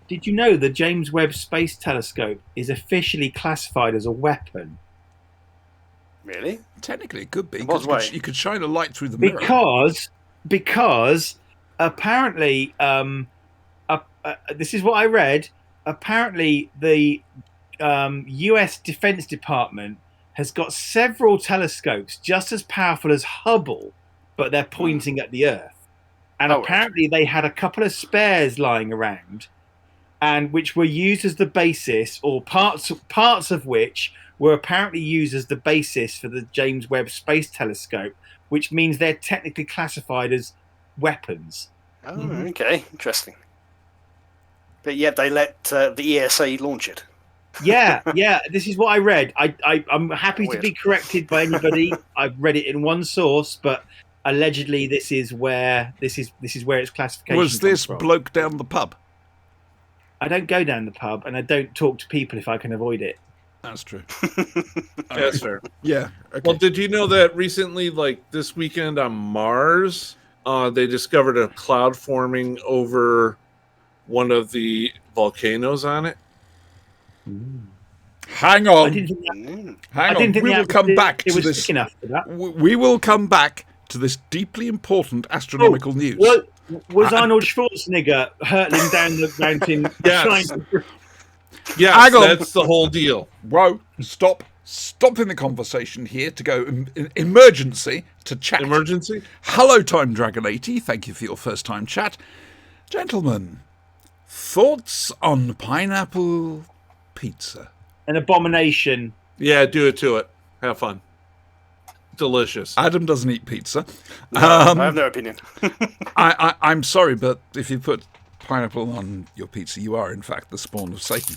Did you know the James Webb Space Telescope is officially classified as a weapon? Really? technically it could be. In what 'cause way? you could shine a light through the mirror. Because apparently this is what I read. Apparently the US Defense Department has got several telescopes just as powerful as Hubble, but they're pointing at the Earth. And Oh, right. apparently they had a couple of spares lying around, and which were used as the basis, or parts of which were apparently used as the basis for the James Webb Space Telescope, which means they're technically classified as weapons. Oh, okay, interesting. But yet they let the ESA launch it. Yeah, this is what I read. I'm happy to Weird. be corrected by anybody. I've read it in one source, but allegedly this is where its classification Was this comes from. bloke down the pub? I don't go down the pub and I don't talk to people if I can avoid it. That's true. That's fair. Yeah. Okay. Well, did you know that recently, like this weekend on Mars, they discovered a cloud forming over one of the volcanoes on it? Hang I on. didn't think Hang on. think We the will come atmosphere- back it to was this. thick enough for that. We will come back to this deeply important astronomical news. What was Arnold Schwarzenegger hurtling down the mountain? Yes. trying to- Yes, Hang on. that's the whole deal. Whoa, stop. Stopping the conversation here to go emergency to chat. Emergency? Hello, Time Dragon 80. Thank you for your first time chat. Gentlemen, thoughts on pineapple pizza? An abomination. Yeah, do it to it. Have fun. Delicious. Adam doesn't eat pizza. I have no opinion. I'm sorry, but if you put pineapple on your pizza, you are in fact the spawn of Satan.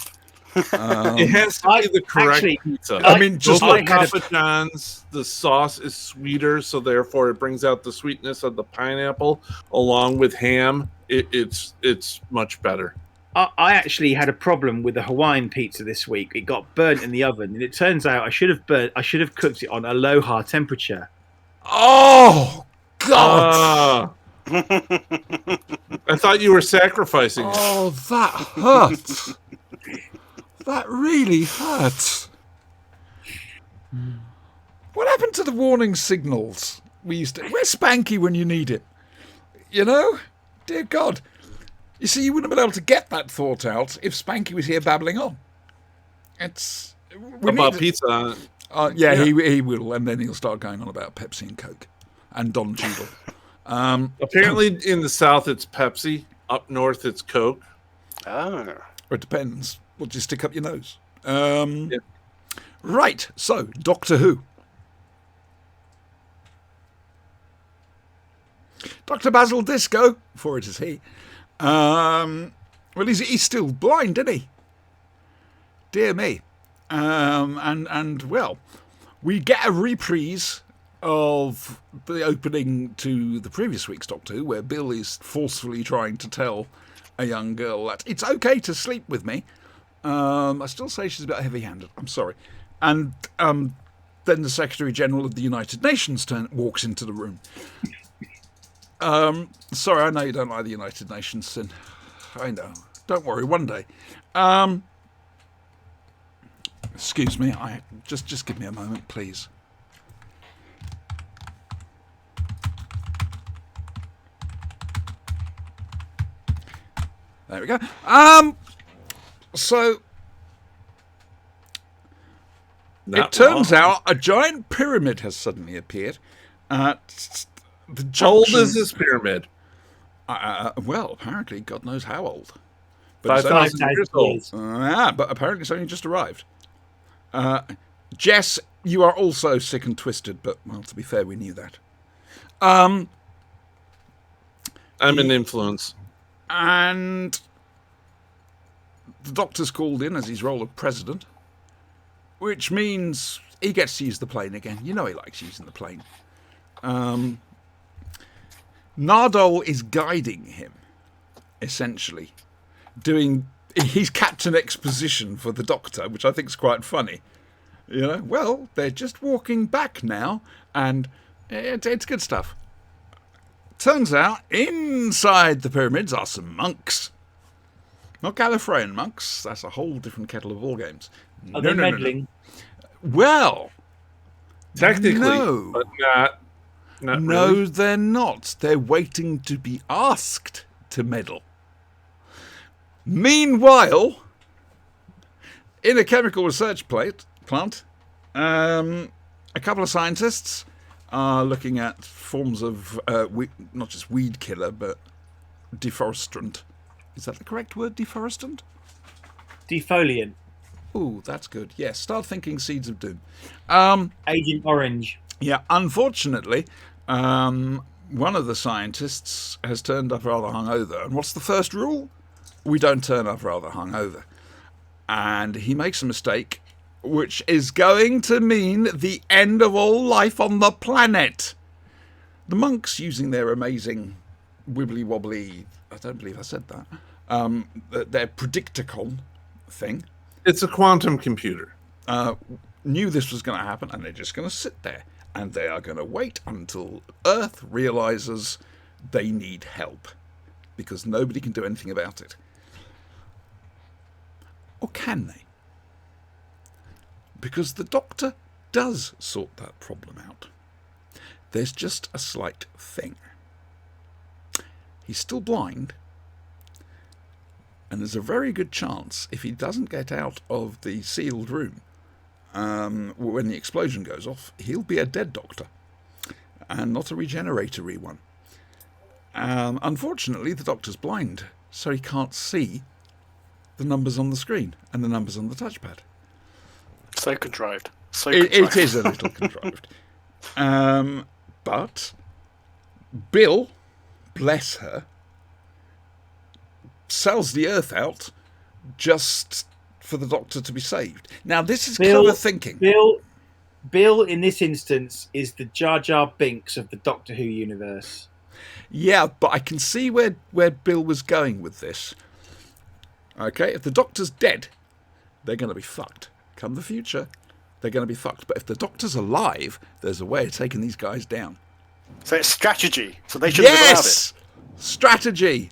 It has to be the correct actually- pizza. I mean, just Local look at it. Papa John's, the sauce is sweeter, so therefore it brings out the sweetness of the pineapple along with ham. It's much better. I actually had a problem with the Hawaiian pizza this week. It got burnt in the oven, and it turns out I should have cooked it on aloha temperature. Oh, God. I thought you were sacrificing it. Oh, that hurts. That really hurts. What happened to the warning signals we used to? Where's Spanky when you need it? You know? Dear God. You see, you wouldn't have been able to get that thought out if Spanky was here babbling on. It's... we About need- pizza. yeah, he will, and then he'll start going on about Pepsi and Coke and Don Cheadle. Apparently in the South it's Pepsi. Up north it's Coke. Oh. Or it depends. We'll just stick up your nose. Yeah. Right, so, Doctor Who. Dr. Basil Disco, for it is he. Well, he's still blind, isn't he? Dear me. And well, we get a reprise of the opening to the previous week's Doctor Who, where Bill is forcefully trying to tell a young girl that it's okay to sleep with me. I still say she's a bit heavy-handed. I'm sorry. And then the Secretary General of the United Nations walks into the room. Sorry, I know you don't like the United Nations, Sin. I know. Don't worry, one day. Excuse me. Just give me a moment, please. There we go. So it turns out a giant pyramid has suddenly appeared at the junction. How old is this pyramid? Well, apparently, God knows how old. 5,000 years old. But apparently it's only just arrived. Jess, you are also sick and twisted, but, well, to be fair, we knew that. I'm an influence. And the Doctor's called in as his role of president, which means he gets to use the plane again. You know he likes using the plane. Nardole is guiding him, essentially. He's Captain Exposition for the Doctor, which I think is quite funny. You know, well, they're just walking back now, and it's good stuff. Turns out, inside the pyramids are some monks. Not Gallifreyan monks, that's a whole different kettle of ballgames. Are they meddling? Well, Technically, no. but not No, really. they're not. They're waiting to be asked to meddle. Meanwhile, in a chemical research plant, a couple of scientists are looking at forms of, not just weed killer, but deforestant. Is that the correct word, deforestant? Defoliant. Ooh, that's good. Yes, start thinking Seeds of Doom. Agent Orange. Yeah, unfortunately, one of the scientists has turned up rather hungover. And what's the first rule? We don't turn up rather hungover. And he makes a mistake, which is going to mean the end of all life on the planet. The monks, using their amazing wibbly-wobbly, I don't believe I said that, their Predicticon thing, It's a quantum computer. knew this was going to happen, and they're just going to sit there. And they are going to wait until Earth realizes they need help. Because nobody can do anything about it. Or can they? Because the Doctor does sort that problem out. There's just a slight thing. He's still blind, And there's a very good chance, if he doesn't get out of the sealed room when the explosion goes off, he'll be a dead Doctor, and not a regeneratory one. Unfortunately, the Doctor's blind, so he can't see the numbers on the screen and the numbers on the touchpad. So contrived. It is a little contrived. But Bill, bless her, sells the Earth out just for the Doctor to be saved. Now, this is clever thinking. Bill, in this instance, is the Jar Jar Binks of the Doctor Who universe. Yeah, but I can see where Bill was going with this. Okay, if the Doctor's dead, they're going to be fucked. Come the future, they're going to be fucked. But if the Doctor's alive, there's a way of taking these guys down. So it's strategy. So they shouldn't have allowed it. Yes! Strategy!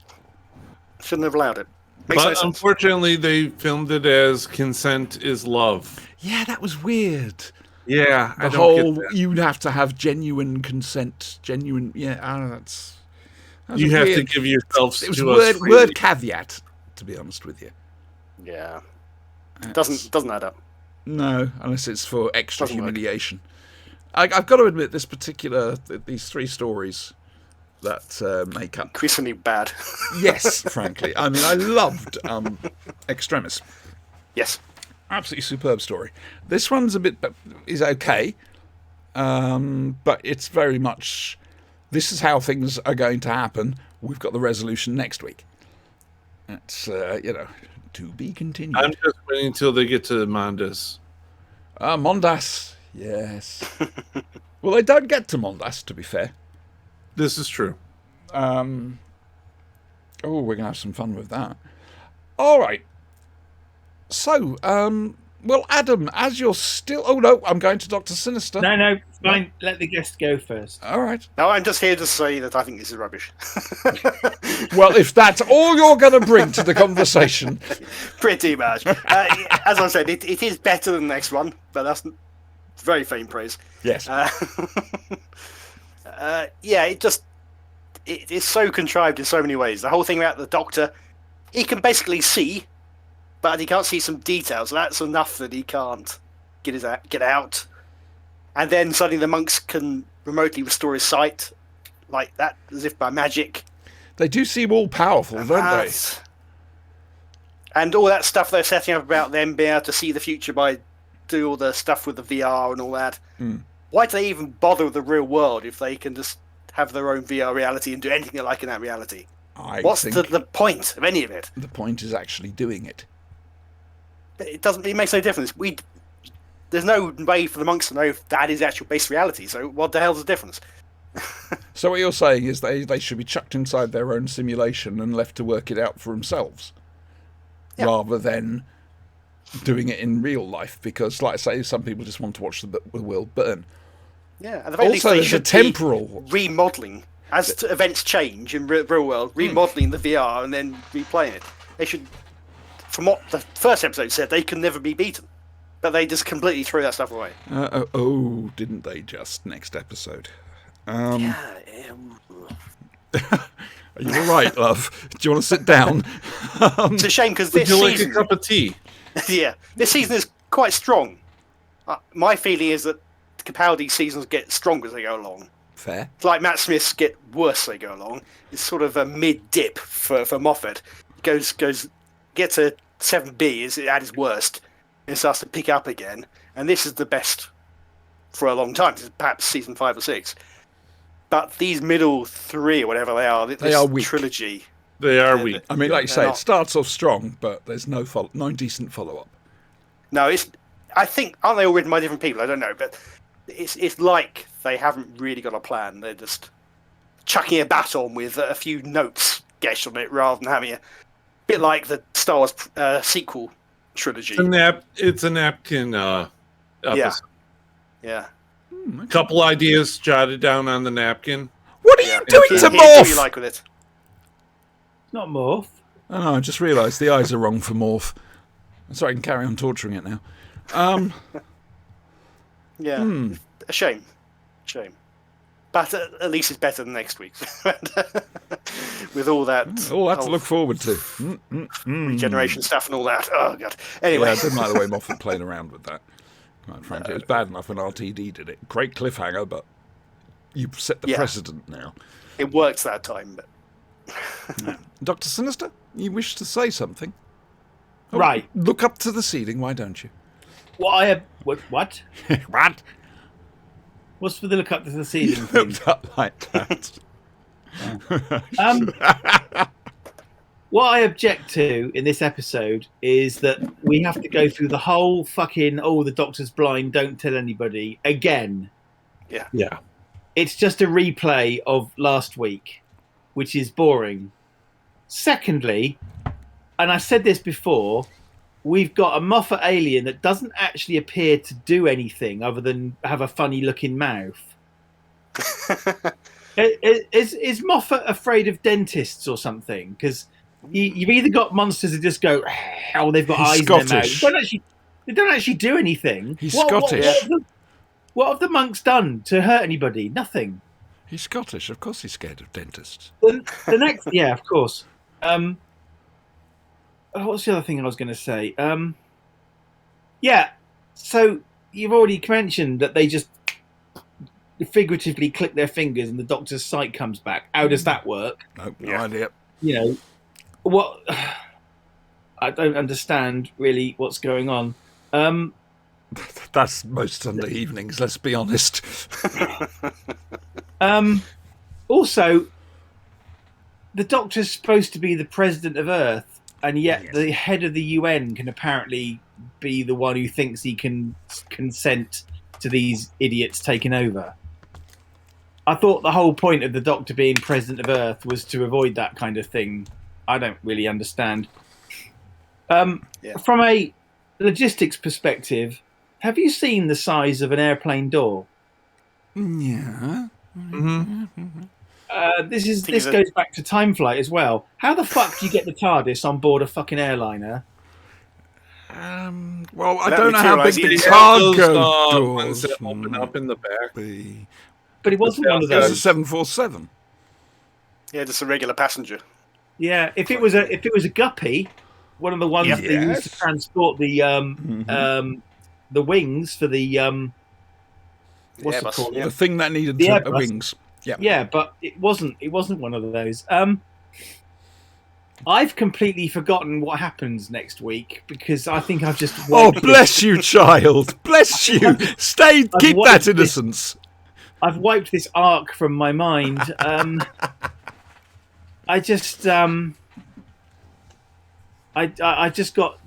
Shouldn't have allowed it. Makes no But sense. unfortunately, they filmed it as consent is love. Yeah, that was weird. Yeah, The I don't whole, get that. you'd have to have genuine consent, yeah, I don't know, that was You have to weird. give yourselves It was to us freely. word caveat, to be honest with you. Yeah. It's- Doesn't add up. No, unless it's for extra Doesn't work. humiliation. I've got to admit, these three stories that make up. Increasingly bad. Yes, frankly. I mean, I loved Extremis. Yes. Absolutely superb story. This one's is okay, but it's very much, this is how things are going to happen. We've got the resolution next week. It's, to be continued. I'm just waiting until they get to Mondas. Mondas, yes. Well, they don't get to Mondas, to be fair. This is true. We're going to have some fun with that. All right. So, well, Adam, as you're still... Oh, no, I'm going to Dr. Sinister. No, fine. Let the guest go first. All right. No, I'm just here to say that I think this is rubbish. Well, if that's all you're going to bring to the conversation... Pretty much. As I said, it is better than the next one, but that's very faint praise. Yes. It is so contrived in so many ways. The whole thing about the Doctor, he can basically see, but he can't see some details. That's enough that he can't get out. And then suddenly the monks can remotely restore his sight, like that, as if by magic. They do seem all powerful, don't they? And all that stuff they're setting up about them being able to see the future by do all the stuff with the VR and all that. Why do they even bother with the real world if they can just have their own VR reality and do anything they like in that reality? What's the point of any of it? The point is actually doing it. It makes no difference. There's no way for the monks to know if that is actual base reality, so what the hell's the difference? So what you're saying is they should be chucked inside their own simulation and left to work it out for themselves, rather than doing it in real life, because, like I say, some people just want to watch the world burn. Yeah, at the very least Also, they there's a should temporal... be remodelling. As events change in real world, remodelling the VR and then replaying it. They should, from what the first episode said, they can never be beaten. But they just completely threw that stuff away. Didn't they just? Next episode. Um, Are you all right, love? Do you want to sit down? It's a shame because Would this you like season... a cup of tea? Yeah, this season is quite strong. My feeling is that Capaldi's seasons get stronger as they go along. Fair. It's like Matt Smith's get worse as they go along. It's sort of a mid-dip for Moffat. Gets to 7B is at his worst. It starts to pick up again. And this is the best for a long time. This is perhaps season 5 or 6. But these middle 3 or whatever they are, this are weak. trilogy... They are weak. I mean, like you They're say, it not. starts off strong, but there's no decent follow-up. No, I think, aren't they all written by different people? I don't know, but it's like they haven't really got a plan. They're just chucking a baton with a few notes sketched on it, rather than having a bit like the Star Wars sequel trilogy. It's a napkin episode. Yeah. Couple ideas jotted down on the napkin. What are you doing to Here's what you Morph? like with it. Not Morph. Oh, no, I just realised the eyes are wrong for Morph. So I can carry on torturing it now. Yeah. A shame. But at least it's better than next week's. With all that. All that to look forward to. Regeneration stuff and all that. Oh, God. Anyway. Yeah, I didn't like the way Moffat played around with that. Quite frankly, it was bad enough when RTD did it. Great cliffhanger, but you've set the precedent now. It worked that time, but... Dr. Sinister, you wish to say something? Oh, Right. Look up to the ceiling, why don't you? What? What? What's for the look up to the ceiling You thing? looked up like that. What I object to in this episode is that we have to go through the whole fucking the doctor's blind, don't tell anybody again. Yeah. It's just a replay of last week, which is boring. Secondly, and I said this before, we've got a Moffat alien that doesn't actually appear to do anything other than have a funny looking mouth. Is Moffat afraid of dentists or something? Because you've either got monsters that just go, oh, they've got eyes in their mouth. They don't actually do anything. He's Scottish. What have the monks done to hurt anybody? Nothing. He's Scottish. Of course he's scared of dentists. The next... Yeah, of course. What's the other thing I was going to say? Yeah, so you've already mentioned that they just figuratively click their fingers and the doctor's sight comes back. How does that work? No idea. You know, what... I don't understand really what's going on. That's most Sunday evenings, let's be honest. Also, the Doctor's supposed to be the president of Earth, and yet the head of the UN can apparently be the one who thinks he can consent to these idiots taking over. I thought the whole point of the Doctor being president of Earth was to avoid that kind of thing. I don't really understand. From a logistics perspective, have you seen the size of an airplane door? Yeah. This goes back to Time Flight as well. How the fuck do you get the TARDIS on board a fucking airliner? Well, I don't know how big the cargo doors that open up in the back. But it wasn't one of It's a those. 747. Yeah, just a regular passenger. Yeah, if it was a guppy, one of the ones that they used to transport the wings for the what's it called? The thing that needed The the Airbus. wings. Yeah. Yeah, but it wasn't one of those. I've completely forgotten what happens next week because I think I've just Oh, bless you, child. Bless you. Keep that innocence. I've wiped this arc from my mind. I just I just got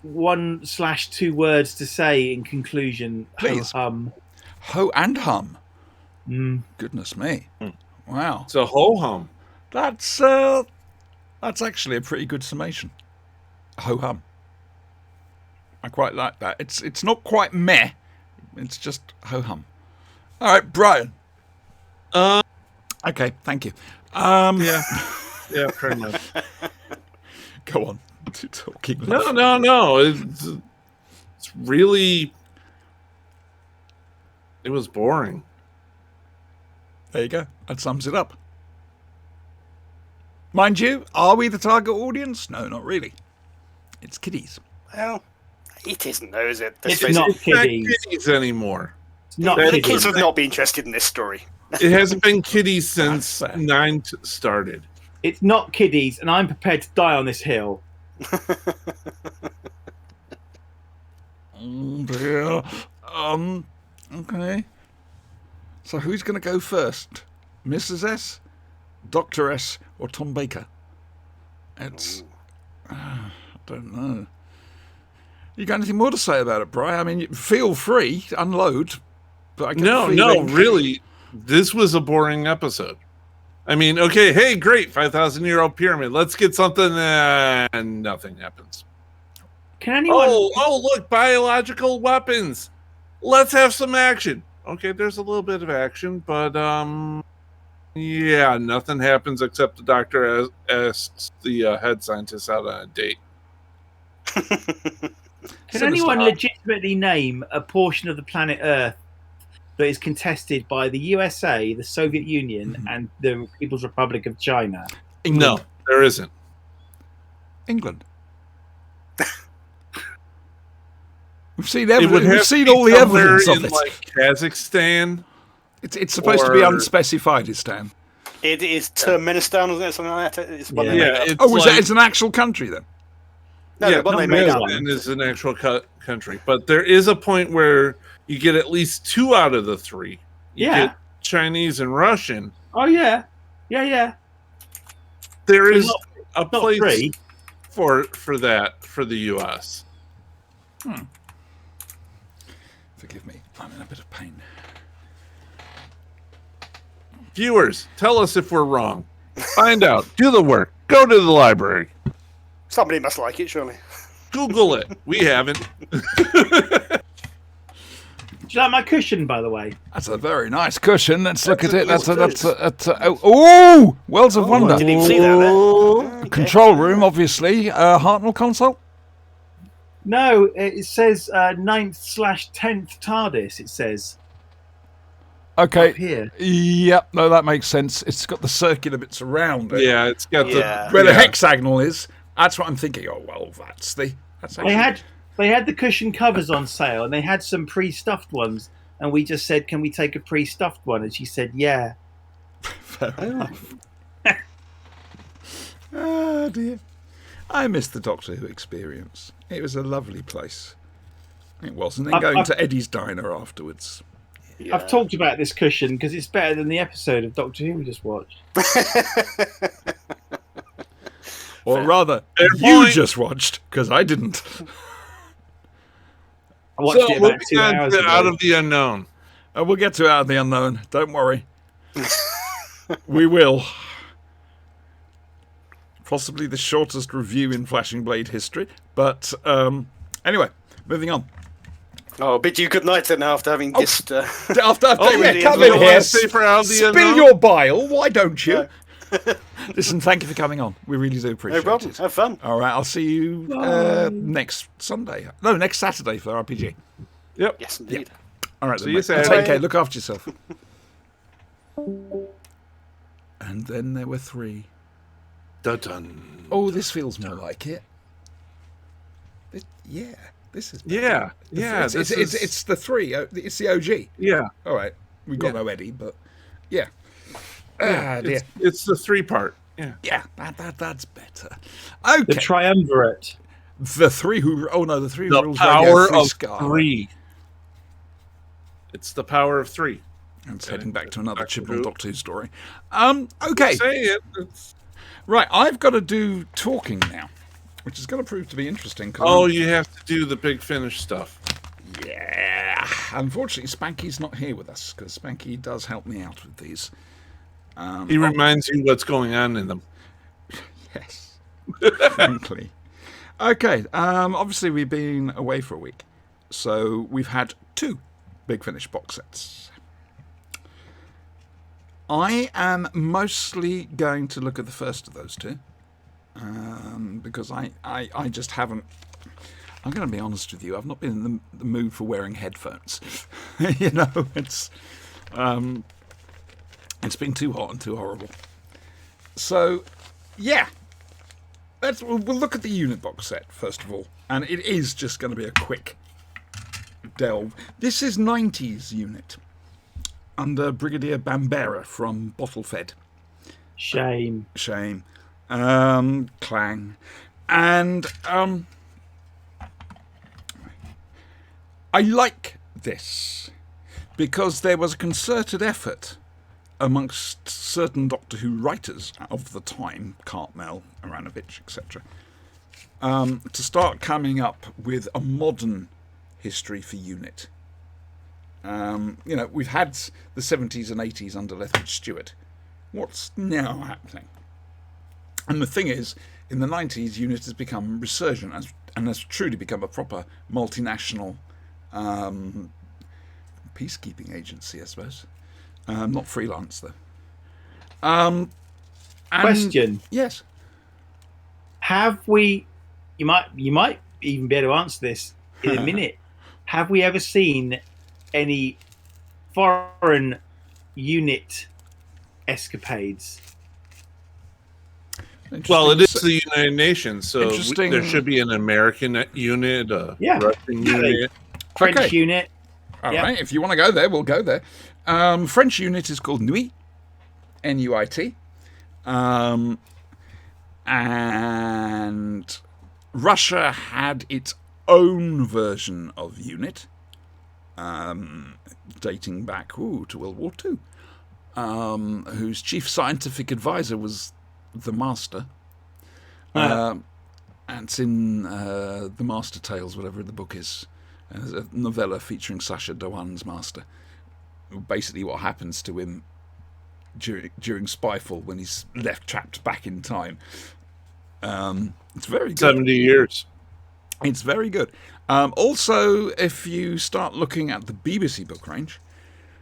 1/2 words to say in conclusion. Please. Ho and hum. Goodness me. Wow. It's a ho-hum. That's actually a pretty good summation. Ho hum. I quite like that. It's not quite meh. It's just ho hum. All right, Brian. Okay, thank you. Yeah, pretty much. Go on. Talking. No. It's really. It was boring. There you go. That sums it up. Mind you, are we the target audience? No, not really. It's kiddies. Well, it isn't, though, is it? It's Let's face not it. It's not kiddies. kiddies anymore. It's not The The kiddies. kids would not be interested in this story. It hasn't been kiddies since That's fair. 9 started. It's not kiddies, and I'm prepared to die on this hill. Oh dear. Okay. So who's going to go first? Mrs. S, Dr. S, or Tom Baker? It's... I don't know. You got anything more to say about it, Brian? I mean, feel free, unload. But I get No, the feeling... really. This was a boring episode. I mean, okay, hey, great, 5,000-year-old pyramid. Let's get something, and nothing happens. Can anyone? Oh, look, biological weapons. Let's have some action. Okay, there's a little bit of action, but yeah, nothing happens except the doctor asks the head scientist out on a date. Can anyone legitimately name a portion of the planet Earth that is contested by the USA, the Soviet Union, and the People's Republic of China? No, there isn't. England. We've seen We've seen all the evidence of in it. like Kazakhstan. It's supposed to be or- unspecified, Istan. It is Turkmenistan, isn't it? Something like that. It's one Yeah. they made Yeah, up. it's Oh, like, it's an actual country then? No, yeah, the one they not made really. up. Kazakhstan is an actual country, but there is a point where you get at least 2 out of the 3. You Yeah. get Chinese and Russian. Oh yeah, yeah. There So is a Not place 3. for that for the U.S. Forgive me, I'm in a bit of pain. Viewers, tell us if we're wrong. Find out. Do the work. Go to the library. Somebody must like it, surely. Google it. We haven't. Do you like my cushion, by the way? That's a very nice cushion. Let's look at it. That's Wells of Wonder. Didn't even see that. Okay. Control room, obviously. Hartnell console. No, it says 9th/10th TARDIS. It says Okay. up here. Yep. No, that makes sense. It's got the circular bits around it. Yeah, it's got Yeah. Where the yeah. hexagonal is. That's what I'm thinking. Oh well, that's actually. They had the cushion covers on sale, and they had some pre-stuffed ones. And we just said, "Can we take a pre-stuffed one?" And she said, "Yeah." Fair enough. Oh dear. I miss the Doctor Who experience. It was a lovely place. It was. And then going to Eddie's Diner afterwards. Yeah. I've talked about this cushion because it's better than the episode of Doctor Who we just watched. Or rather, Fair you point. just watched, because I didn't. I watched So it about moving 2 on hours to ago. Out of the Unknown. We'll get to Out of the Unknown. Don't worry. We will. Possibly the shortest review in Flashing Blade history. But anyway, moving on. Oh, bid you good night then after having just. After really? come You in don't here, wanna stay for Out of the spill Unknown? your bile. Why don't you? Listen, thank you for coming on. We really do appreciate No problem. it. Have fun. All right, I'll see you next Sunday. No, next Saturday for RPG. Yep. Yes, indeed. All right, See then, you mate. Saturday. Take care. Look after yourself. And then there were 3. Dun-dun. Oh, this feels more like it. Yeah, this is. better. Yeah. Yeah. It's this is- it's the 3. It's the OG. yeah. All right, we got Yeah. no Eddie, but yeah. Yeah, Dear. it's the 3-part. Yeah. Yeah, that's better. Okay, The triumvirate. the 3 who. Oh no, the 3 who The rules power Radio Free of Sky. 3. It's the power of 3. And it's heading back to another Doctor Chibnall Who. Doctor Who story. Okay, Say it. It's- right. I've got to do talking now, which is going to prove to be interesting. 'Cause Oh, you have to do the Big Finish stuff. yeah. Unfortunately, Spanky's not here with us because Spanky does help me out with these. He reminds you what's going on in them. Yes, frankly. Okay. Obviously, we've been away for a week, so we've had 2 Big Finish box sets. I am mostly going to look at the first of those 2 because I just haven't. I'm going to be honest with you. I've not been in the mood for wearing headphones. You know, it's been too hot and too horrible. So, yeah. We'll look at the unit box set, first of all. And it is just going to be a quick delve. This is 90s unit under Brigadier Bambera from Bottlefed. Shame. Shame. Clang. And I like this because there was a concerted effort amongst certain Doctor Who writers of the time, Cartmel, Aranovich, etc., to start coming up with a modern history for UNIT. You know, we've had the 70s and 80s under Lethbridge Stewart. What's now happening? And the thing is, in the 90s, UNIT has become resurgent and has truly become a proper multinational peacekeeping agency, I suppose. Not freelance, though. And- Question: Yes. Have we? You might even be able to answer this in a minute. Have we ever seen any foreign unit escapades. Well, it is the United Nations, so Interesting. there should be an American unit, a Yeah, Russian exactly. unit. French Okay. unit. All Yep. right, if you want to go there, we'll go there. French unit is called Nuit, Nuit. And Russia had its own version of unit, dating back to World War II, whose chief scientific advisor was the Master. And it's in The Master Tales, whatever the book is. There's a novella featuring Sacha Dhawan's Master. Basically what happens to him during Spyfall when he's left trapped back in time. It's very good. 70 years. It's very good. Also, if you start looking at the BBC book range,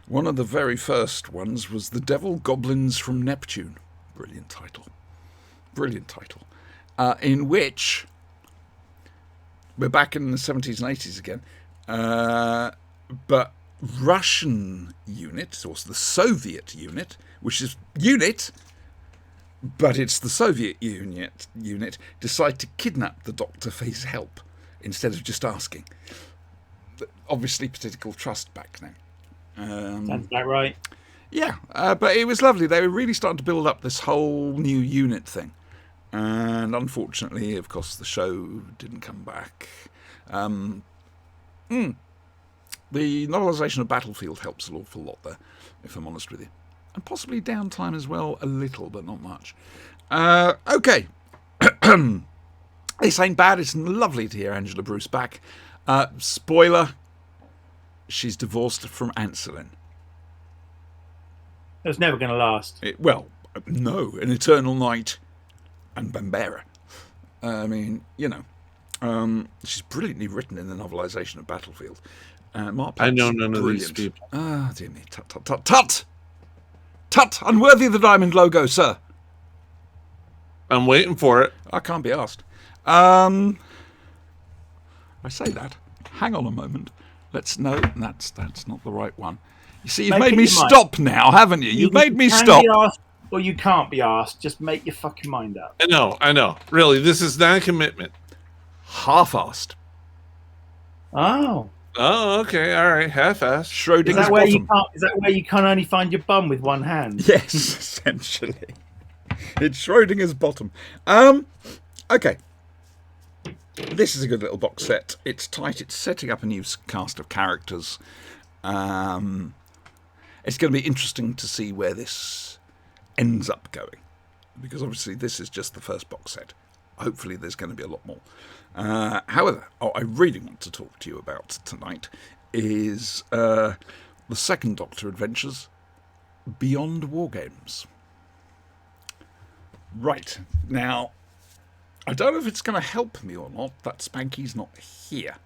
one of the very first ones was The Devil Goblins from Neptune. Brilliant title. In which we're back in the 70s and 80s again, but Russian unit, or the Soviet unit, which is unit, but it's the Soviet unit, decide to kidnap the Doctor for his help instead of just asking. But obviously, political trust back now. Sounds about right. Yeah, but it was lovely. They were really starting to build up this whole new unit thing. And unfortunately, of course, the show didn't come back. The novelisation of Battlefield helps an awful lot there, if I'm honest with you. And possibly Downtime as well, a little, but not much. Okay. This ain't bad. It's lovely to hear Angela Bruce back. Spoiler, she's divorced from Anselin. It was never going to last. No, An Eternal Night and Bambera. I mean, she's brilliantly written in the novelisation of Battlefield. Mark I know Patton's none of these brilliant. people. Ah, dear me. Tut, tut, tut, tut! Tut! Unworthy of the diamond logo, sir. I'm waiting for it. I can't be asked. I say that. Hang on a moment. That's not the right one. You see, you've Make made up me your mind. stop now, haven't you? You've made me You can stop. be asked, or you can't be asked. Just make your fucking mind up. I know. Really, this is not a commitment. Half-assed. Oh, Oh, okay. All right. Half-assed. is Schrodinger's that where you bottom. can't? Is that where you can only find your bum with one hand? Yes, essentially. It's Schrodinger's bottom. Okay. This is a good little box set. It's tight. It's setting up a new cast of characters. It's going to be interesting to see where this ends up going. Because obviously this is just the first box set. Hopefully there's going to be a lot more. However, what I really want to talk to you about tonight is the second Doctor Adventures, Beyond Wargames. Right, now, I don't know if it's going to help me or not that Spanky's not here.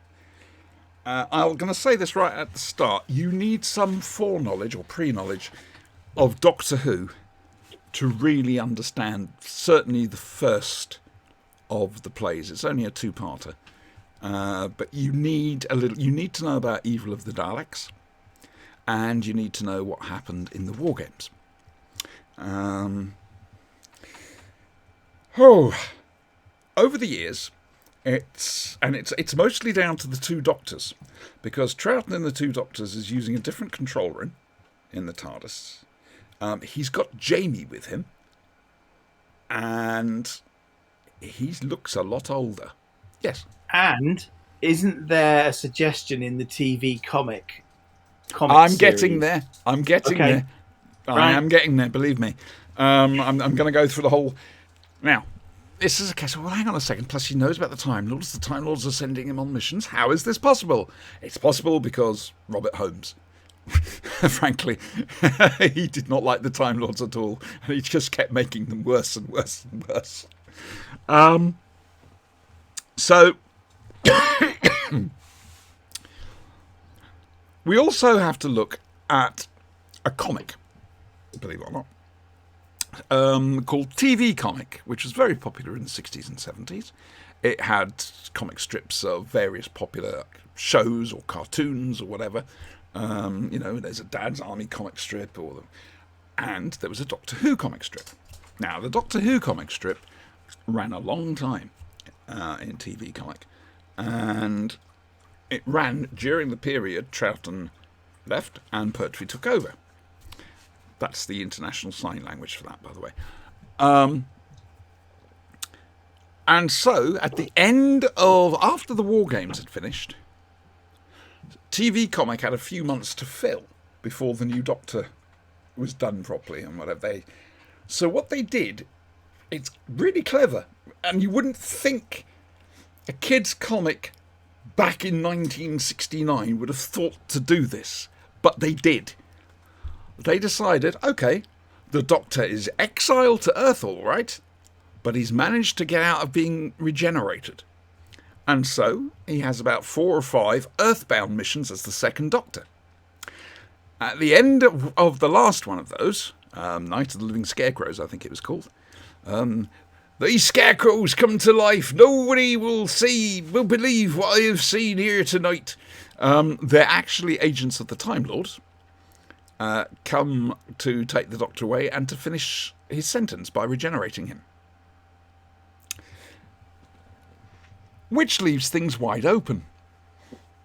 I'm going to say this right at the start. You need some foreknowledge or pre-knowledge of Doctor Who to really understand certainly the first of the plays. It's only a two-parter. But you need to know about Evil of the Daleks, and you need to know what happened in the War Games. Over the years, it's mostly down to the two Doctors, because Troughton in the Two Doctors is using a different control room in the TARDIS. He's got Jamie with him, and he looks a lot older. Yes. And isn't there a suggestion in the TV comic I'm series? getting there. I'm getting Okay. there. I Right. am getting there, believe me. I'm going to go through the whole... Now, this is a case of, well, hang on a second. Plus, he knows about the Time Lords. The Time Lords are sending him on missions. How is this possible? It's possible because Robert Holmes. Frankly, he did not like the Time Lords at all. And he just kept making them worse and worse and worse. So... we also have to look at a comic, believe it or not, called TV Comic, which was very popular in the 60s and 70s. It had comic strips of various popular shows or cartoons or whatever. There's a Dad's Army comic strip, and there was a Doctor Who comic strip. Now, the Doctor Who comic strip ran a long time in TV comic, and it ran during the period Troughton left and Pertwee took over. That's the international sign language for that, by the way. And so, at the end after the War Games had finished, TV comic had a few months to fill before the new Doctor was done properly and whatever. So what they did, it's really clever, and you wouldn't think a kid's comic back in 1969 would have thought to do this, but they did. They decided, okay, the Doctor is exiled to Earth, all right, but he's managed to get out of being regenerated. And so he has about 4 or 5 Earthbound missions as the second Doctor. At the end of the last one of those, Night of the Living Scarecrows, I think it was called, these scarecrows come to life. Nobody will believe what I have seen here tonight. They're actually agents of the Time Lords, come to take the Doctor away and to finish his sentence by regenerating him. Which leaves things wide open.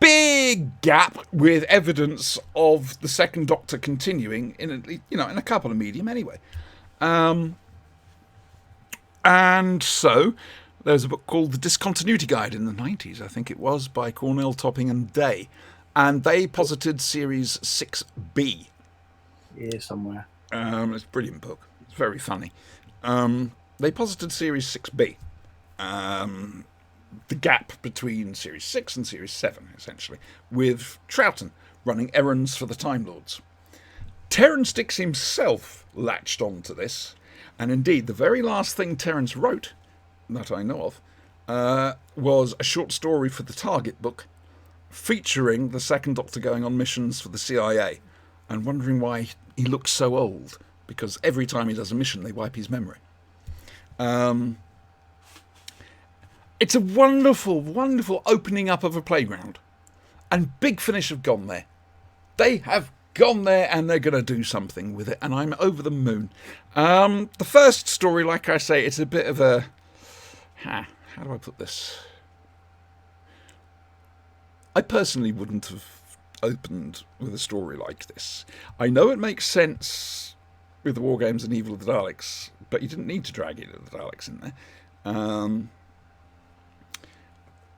Big gap with evidence of the second Doctor continuing in a couple of medium anyway. And so there's a book called The Discontinuity Guide in the 90s, I think it was, by Cornell, Topping and Day. And they posited Series 6B. Here somewhere. It's a brilliant book. It's very funny. They posited Series 6B. The gap between Series 6 and Series 7, essentially, with Troughton running errands for the Time Lords. Terrance Dicks himself latched on to this, and indeed the very last thing Terrance wrote, that I know of, was a short story for the Target book, featuring the second Doctor going on missions for the CIA, and wondering why he looks so old, because every time he does a mission they wipe his memory. It's a wonderful, wonderful opening up of a playground. And Big Finish have gone there. They have gone there and they're going to do something with it. And I'm over the moon. The first story, like I say, it's a bit of a... How do I put this? I personally wouldn't have opened with a story like this. I know it makes sense with the War Games and Evil of the Daleks, but you didn't need to drag Evil of the Daleks in there.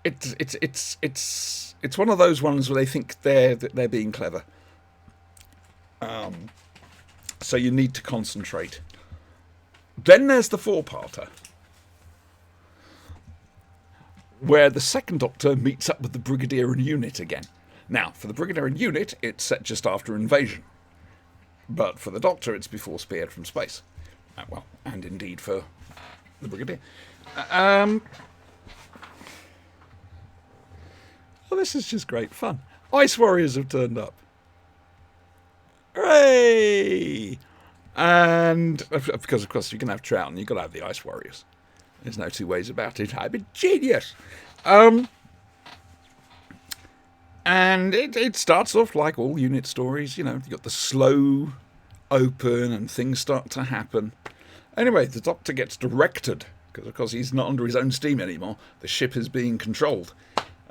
It's one of those ones where they think they're being clever. So you need to concentrate. Then there's the 4-parter, where the second Doctor meets up with the Brigadier and Unit again. Now, for the Brigadier and Unit, it's set just after Invasion. But for the Doctor, it's before Spearhead from Space. And indeed for the Brigadier. Well, this is just great fun. Ice Warriors have turned up. Hooray! And because, of course, you can have Troughton, you've got to have the Ice Warriors. There's no two ways about it. I'm a genius. And it starts off like all Unit stories. You've got the slow open and things start to happen. Anyway, the Doctor gets directed, because, of course, he's not under his own steam anymore. The ship is being controlled.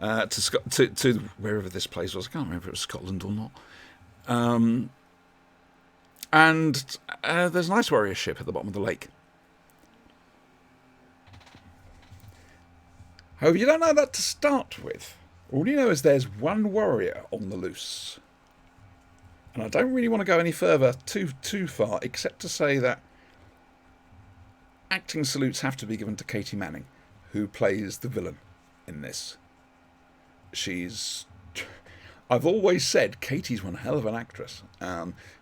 To wherever this place was. I can't remember if it was Scotland or not. And there's an Ice Warrior ship at the bottom of the lake. However, you don't know that to start with. All you know is there's one warrior on the loose. And I don't really want to go any further too far, except to say that acting salutes have to be given to Katie Manning, who plays the villain in this. I've always said Katie's one hell of an actress.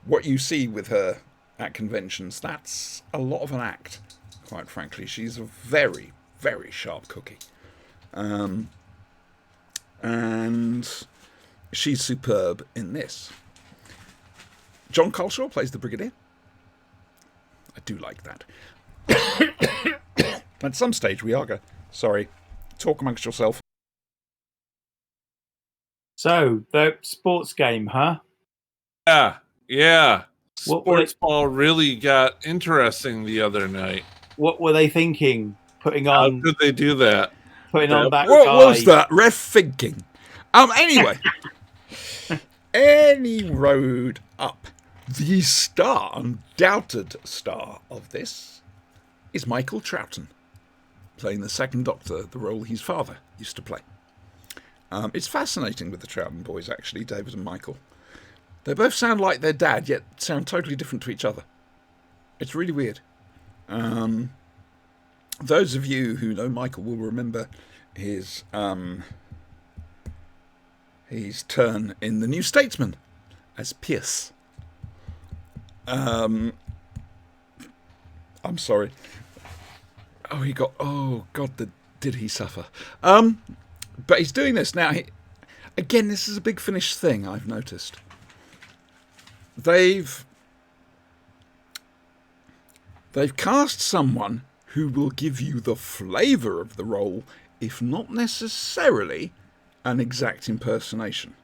What you see with her at conventions, that's a lot of an act, quite frankly. She's a very, very sharp cookie. And she's superb in this. John Coleshaw plays the Brigadier. I do like that. At some stage, we are going... Sorry. Talk amongst yourself. So, the sports game, huh? Yeah. What were Sports ball really got interesting the other night. What were they thinking? Putting How on could they do that? that What guy. was that ref thinking? Anyway, any road up. The undoubted star of this is Michael Troughton, playing the Second Doctor, the role his father used to play. It's fascinating with the Troughton boys, actually, David and Michael. They both sound like their dad, yet sound totally different to each other. It's really weird. Those of you who know Michael will remember his turn in The New Statesman as Pierce. I'm sorry. Oh God, did he suffer? But he's doing this now. Again, this is a Big Finish thing I've noticed. They've cast someone who will give you the flavour of the role, if not necessarily an exact impersonation.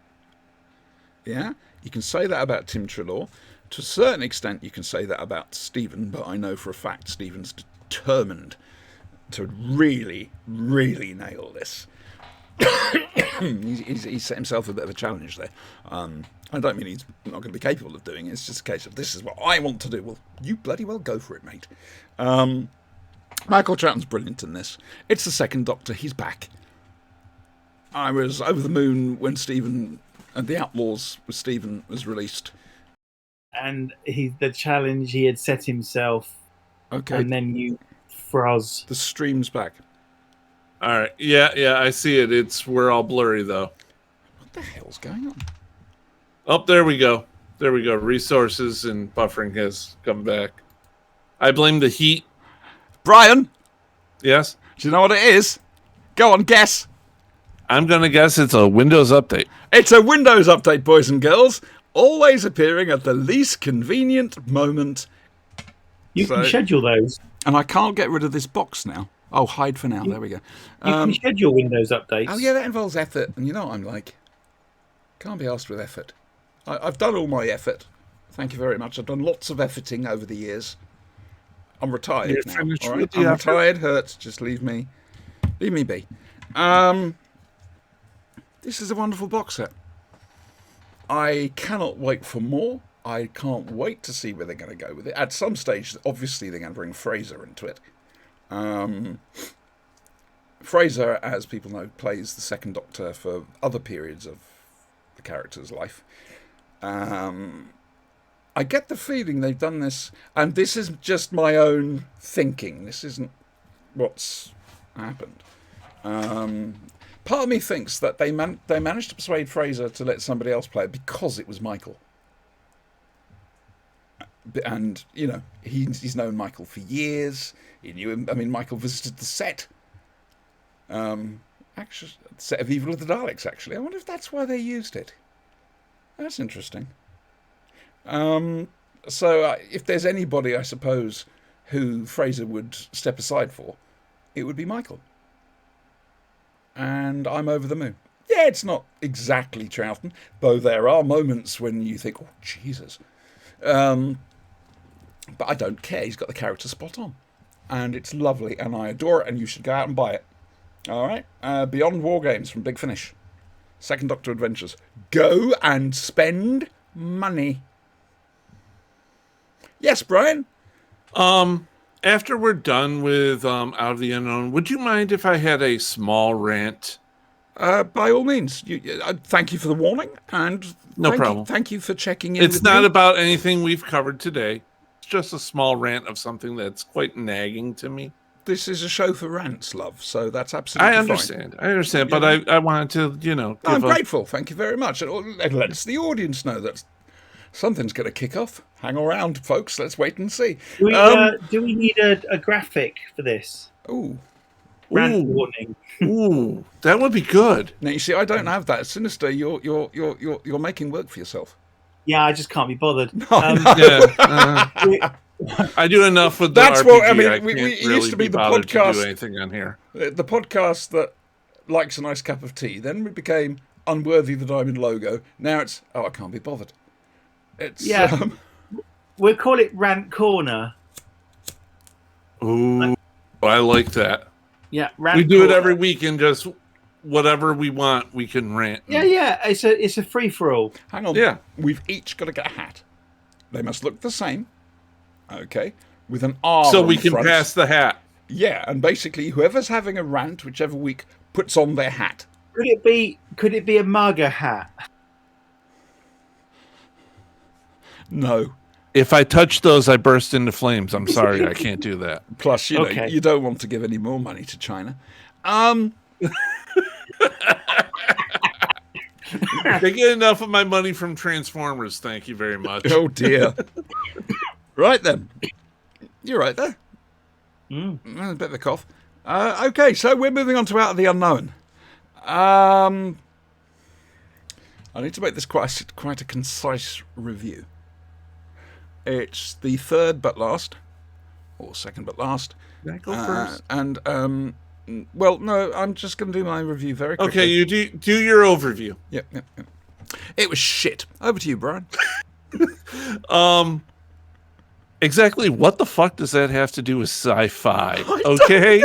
Yeah? You can say that about Tim Treloar. To a certain extent, you can say that about Stephen, but I know for a fact Stephen's determined to really, really nail this. He's set himself a bit of a challenge there. I don't mean he's not going to be capable of doing it. It's just a case of, this is what I want to do. Well, you bloody well go for it, mate. Michael Troughton's brilliant in this. It's the Second Doctor. He's back. I was over the moon when Stephen and The Outlaws with Stephen was released. And the challenge he had set himself. Okay. And then you froze. The stream's back. All right. Yeah, I see it. We're all blurry, though. What the hell's going on? Oh, there we go. There we go. Resources and buffering has come back. I blame the heat. Brian? Yes? Do you know what it is? Go on, guess. I'm going to guess it's a Windows update. It's a Windows update, boys and girls. Always appearing at the least convenient moment. You can schedule those. And I can't get rid of this box now. Oh, hide for now. There we go. You can schedule Windows updates. Oh, yeah, that involves effort. And you know what I'm like. Can't be asked with effort. I've done all my effort. Thank you very much. I've done lots of efforting over the years. I'm retired now. All right? I'm retired. Hurts. Just leave me be. This is a wonderful box set. I cannot wait for more. I can't wait to see where they're going to go with it. At some stage, obviously, they're going to bring Fraser into it. Fraser, as people know, plays the Second Doctor for other periods of the character's life. I get the feeling they've done this, and this is just my own thinking. This isn't what's happened. Part of me thinks that they managed to persuade Fraser to let somebody else play it because it was Michael. And, you know, he's known Michael for years. He knew him. I mean, Michael visited the set. Actually, the set of Evil of the Daleks, actually. I wonder if that's why they used it. That's interesting. So if there's anybody, I suppose, who Fraser would step aside for, it would be Michael. And I'm over the moon. Yeah, it's not exactly Troughton, though there are moments when you think, oh, Jesus. But I don't care. He's got the character spot on. And it's lovely, and I adore it, and you should go out and buy it. All right? Beyond War Games from Big Finish. Second Doctor Adventures. Go and spend money. Yes, Brian? After we're done with Out of the Unknown, would you mind if I had a small rant? By all means. Thank you for the warning, and no problem. Thank you for checking in. It's not about anything we've covered today. It's just a small rant of something that's quite nagging to me. This is a show for rants, love, so that's absolutely fine. I understand, but I wanted to, I'm grateful. Thank you very much. And let the audience know that something's going to kick off. Hang around, folks. Let's wait and see. Do we need a graphic for this? Ooh. Rant warning. Ooh, that would be good. Now you see, I don't have that. Sinister, you're making work for yourself. Yeah, I just can't be bothered. I do enough with the That's RPG. what I mean. We it used to be the podcast. To do anything on here. The podcast that likes a nice cup of tea. Then we became Unworthy the Diamond logo. Now it's I can't be bothered. It's Yeah. We'll call it Rant Corner. Ooh, I like that. Yeah, Rant We do it Corner. every week and just whatever we want, we can rant. Yeah. It's a free for all. hang on. Yeah. We've each got to get a hat. They must look the same. Okay, with an R. So on we the can front. pass the hat. Yeah, and basically, whoever's having a rant, whichever week, puts on their hat. Could it be a MAGA hat? No. If I touch those, I burst into flames. I'm sorry, I can't do that. Plus, you know, Okay. you don't want to give any more money to China. They get enough of my money from Transformers. Thank you very much. Oh dear. Right then. You're right there. Mm. A bit of a cough. Okay, so we're moving on to Out of the Unknown. I need to make this quite a concise review. It's the third but last, or second but last. Can I go first? And well, no, I'm just going to do my review very quickly. Okay, you do your overview. Yep. It was shit. Over to you, Brian. Exactly what the fuck does that have to do with sci-fi? Okay.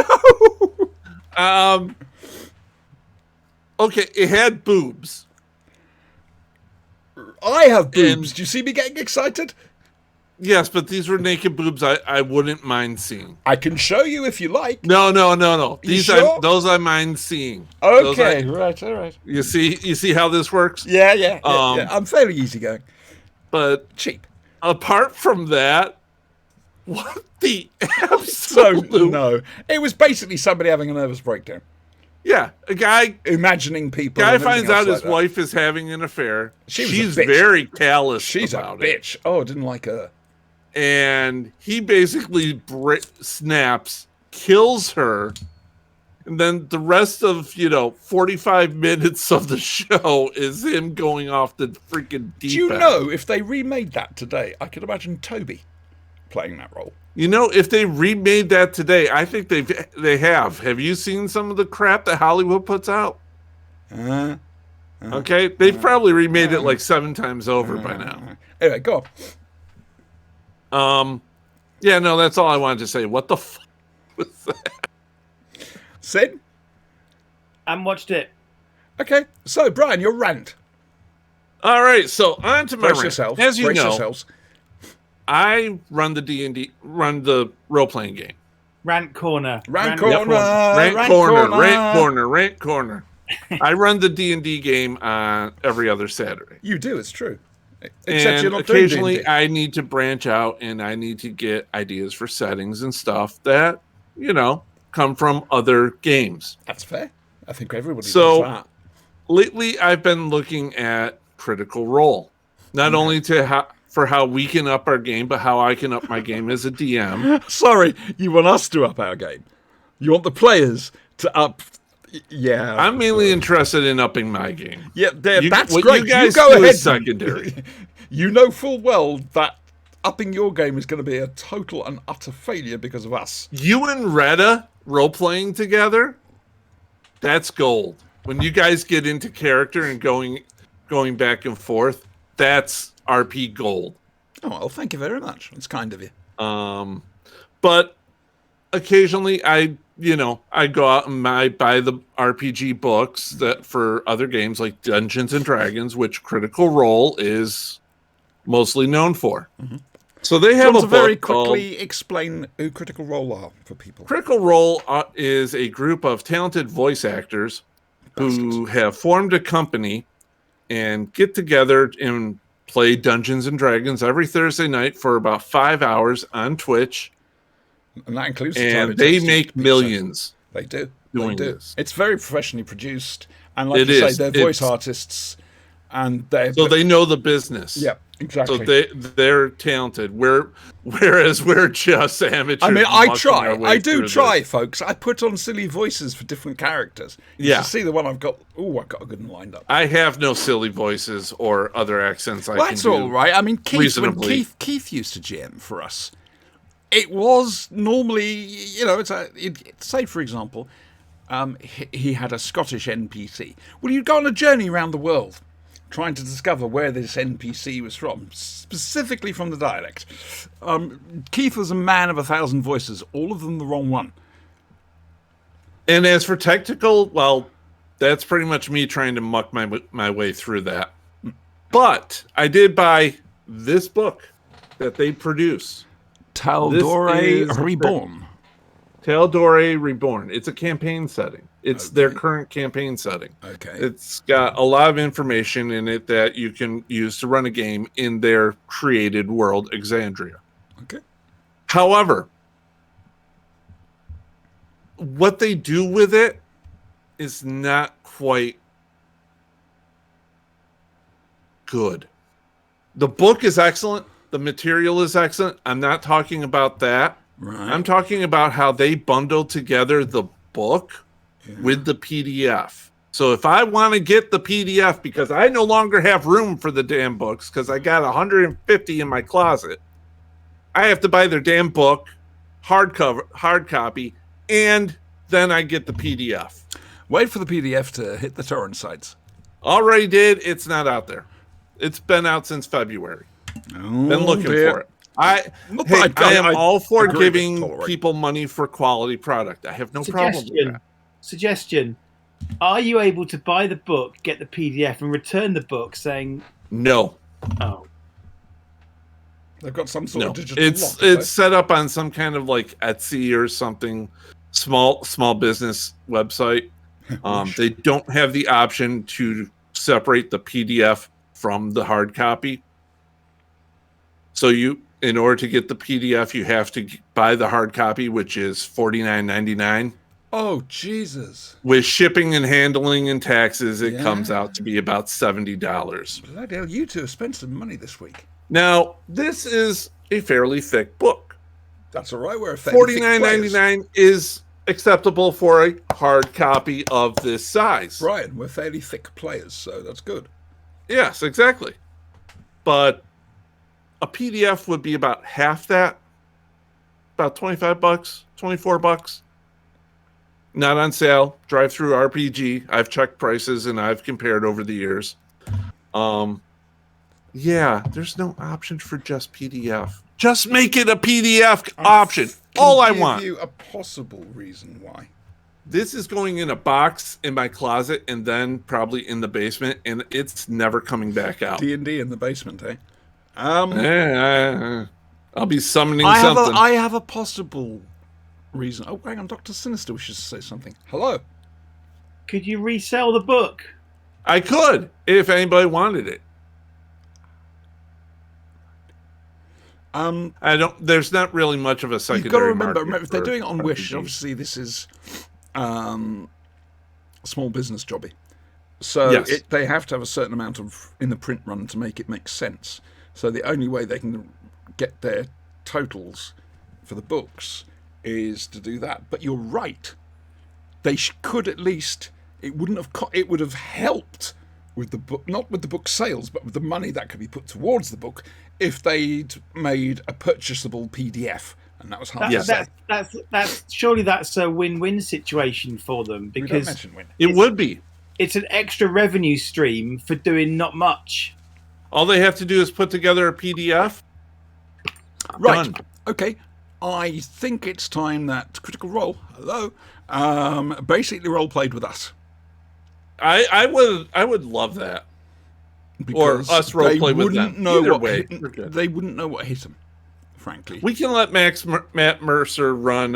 Okay, it had boobs. I have boobs. Do you see me getting excited? Yes, but these were naked boobs I wouldn't mind seeing. I can show you if you like. No. These sure? those I mind seeing. Those Okay, right, all right. you see how this works? Yeah. I'm fairly easygoing. But Cheap. apart from that, what the So, absolute no. It was basically somebody having a nervous breakdown. Yeah, a guy Imagining people. guy and everything finds out else his like that. wife is having an affair. She was a She's bitch. very callous She's a about it. bitch. Oh, I didn't like her. And he basically snaps, kills her, and then the rest of 45 minutes of the show is him going off the freaking deep Do you end. know if they remade that today, I could imagine Toby playing that role. If they remade that today, I think they have. Have you seen some of the crap that Hollywood puts out? Okay, they've probably remade it like 7 times over by now. Anyway, go on. Yeah, no, that's all I wanted to say. What the fuck was that? Sid? And watched it. Okay, so Brian, your rant. All right, so on to my Brace rant. yourself. As you Brace know, yourselves. I run the D&D, run the role-playing game. Rant Corner. Rant Corner. Corner. Rant Rant corner, corner. rant corner. I run the D&D game on every other Saturday. You do, it's true. Except And you're not doing occasionally D&D. I need to branch out and I need to get ideas for settings and stuff that, come from other games. That's fair. I think everybody So- does that. Lately, I've been looking at Critical Role, not only for how we can up our game, but how I can up my game as a DM. Sorry, you want us to up our game. You want the players to up. Yeah. I'm mainly interested in upping my game. Yeah, that's what great. you guys go do ahead. is secondary. You know full well that upping your game is going to be a total and utter failure because of us. You and Retta role playing together, that's gold. When you guys get into character and going back and forth, that's RP gold. Oh, well, thank you very much. It's kind of you. But occasionally I go out and I buy the RPG books that for other games like Dungeons and Dragons, which Critical Role is mostly known for. Mm-hmm. So they Do you have want a to very book called quickly explain who Critical Role are for people? Critical Role is a group of talented voice actors who have formed a company and get together and play Dungeons and Dragons every Thursday night for about 5 hours on Twitch, And that includes the time and it they takes to make pick millions. They do. doing They do. this. It's very professionally produced, and like It you is. say, they're voice It's- artists, and they're So they know the business. yeah, exactly. So they're talented. Whereas we're just amateurs. I mean, I mucking our try. way I do through try, this. folks. I put on silly voices for different characters. You Yeah. should see the one I've got. Oh, I've got a good one lined up. I have no silly voices or other accents. Well, that's all right. I mean, Keith, when reasonably. Keith used to GM for us, it was normally, say for example, he had a Scottish NPC. Well, you'd go on a journey around the world, trying to discover where this NPC was from, specifically from the dialect. Keith was a man of 1,000 voices, all of them the wrong one. And as for technical, well, that's pretty much me trying to muck my way through that. But I did buy this book that they produce. Tal'Dorei Reborn. Tal'Dorei Reborn. It's a campaign setting. It's their current campaign setting. Okay. It's got a lot of information in it that you can use to run a game in their created world, Exandria. Okay. However, what they do with it is not quite good. The book is excellent. The material is excellent. I'm not talking about that. Right. I'm talking about how they bundle together the book with the PDF. So if I want to get the PDF because I no longer have room for the damn books because I got 150 in my closet, I have to buy their damn book, hard copy, and then I get the PDF. Wait for the PDF to hit the torrent sites. Already did. It's not out there. It's been out since February. Oh, Been looking dear. for it. I am all for giving people money for quality product. I have no problem with that. Suggestion. Are you able to buy the book, get the PDF, and return the book saying, No. oh, They've got some sort No. of digital It's lock, set up on some kind of like Etsy or something, small business website. They don't have the option to separate the PDF from the hard copy. So in order to get the PDF, you have to buy the hard copy, which is $49.99. Oh, Jesus. With shipping and handling and taxes, it Yeah. comes out to be about $70. Bloody hell, you two have spent some money this week. Now, this is a fairly thick book. That's all right. We're a fairly thick players. $49.99 is acceptable for a hard copy of this size. Brian, we're fairly thick players, so that's good. Yes, exactly. But a PDF would be about half that. About $25, $24. Not on sale. Drive through RPG. I've checked prices and I've compared over the years. Yeah, there's no option for just PDF. Just make it a PDF option. All I want. Give you a possible reason why. This is going in a box in my closet and then probably in the basement, and it's never coming back out. D&D in the basement, eh? I'll be summoning I something. have a possible reason. Oh, hang on, Dr. Sinister wishes to say something. Hello. could you resell the book? I could, if anybody wanted it. There's not really much of a secondary You've got to remember market if they're for doing it on Wish, RPGs. obviously this is a small business jobby. So Yes. they have to have a certain amount of in the print run to make it make sense. So the only way they can get their totals for the books is to do that. But you're right. They could at least. It wouldn't have. It would have helped with the book, not with the book sales, but with the money that could be put towards the book if they'd made a purchasable PDF, and that was hard to say. That's surely that's a win-win situation for them We don't because mention win. It would be. it's an extra revenue stream for doing not much. All they have to do is put together a PDF. Right. Done. Okay. I think it's time that Critical Role, hello, basically role played with us. I would love that. Because us role they play with wouldn't them. know Either what way, hit- we're good. they wouldn't know what hit them, frankly. We can let Matt Mercer run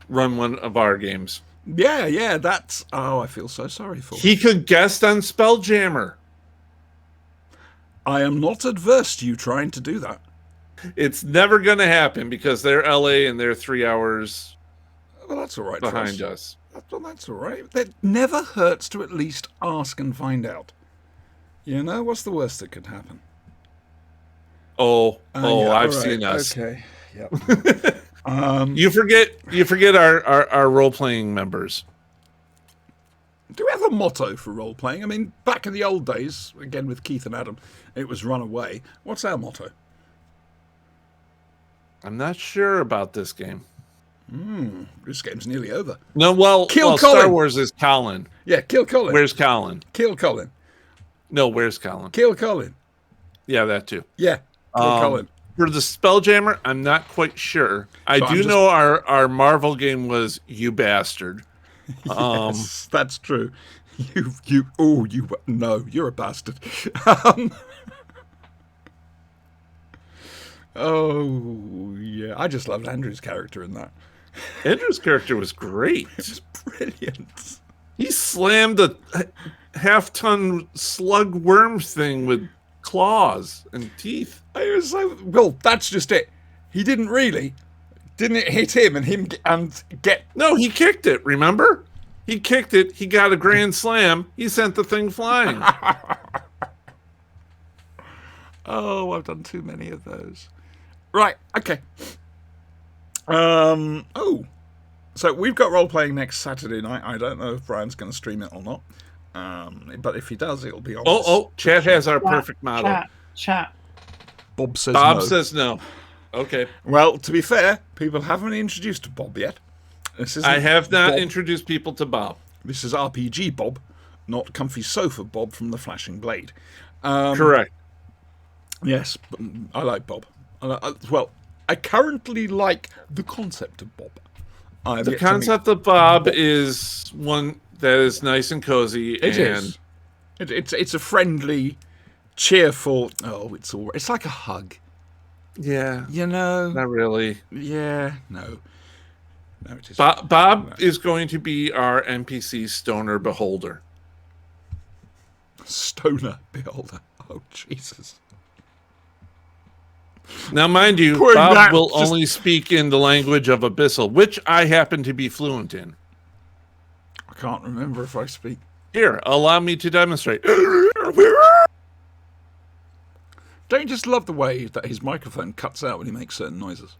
one of our games. Yeah, that's... Oh, I feel so sorry for He could guest on Spelljammer. I am not adverse to you trying to do that. It's never going to happen because they're LA and they're 3 hours Well, that's all right for behind us. us. Well, that's all right. It never hurts to at least ask and find out. You know, what's the worst that could happen? Yeah, I've I've seen us. Okay, yep. You forget our role playing members. Do we have a motto for role playing? I mean, back in the old days, again with Keith and Adam, it was run away. What's our motto? I'm not sure about this game. This game's nearly over. No, Kill Star Colin. Wars is Colin. Yeah, kill Colin. Where's Colin? Kill Colin. No, where's Colin? Kill Colin. Yeah, that too. Yeah, kill Colin. For the Spelljammer, I'm not quite sure. I So I'm do just- know our Marvel game was You Bastard. Yes, that's true. No, you're a bastard. Oh, yeah. I just loved Andrew's character in that. Andrew's character was great. It was brilliant. He slammed a half-ton slug worm thing with claws and teeth. It was so, well, that's just it. He didn't really. Didn't it hit him and get... No, he kicked it, remember? He kicked it, he got a grand slam, he sent the thing flying. Oh, I've done too many of those. Right, okay. Oh. So we've got role-playing next Saturday night. I don't know if Brian's going to stream it or not. But if he does, it'll be on. Chat has our perfect model. Chat. Bob says Bob no. says no. Okay. Well, to be fair, people haven't introduced Bob yet. This isn't I have not Bob. introduced people to Bob. This is RPG Bob, not Comfy Sofa Bob from the Flashing Blade. Correct. Yes, but I like Bob. Well, I currently like the concept of Bob. The concept of Bob is one that is nice and cozy. It is. It's a friendly, cheerful. Oh, it's like a hug. Yeah. You know. Not really. Yeah. No. No, it is. Bob is going to be our NPC stoner beholder. Stoner beholder. Oh, Jesus. Now, mind you, Poor Bob Matt, will just- only speak in the language of Abyssal, which I happen to be fluent in. I can't remember if I speak. Here, allow me to demonstrate. Don't you just love the way that his microphone cuts out when he makes certain noises?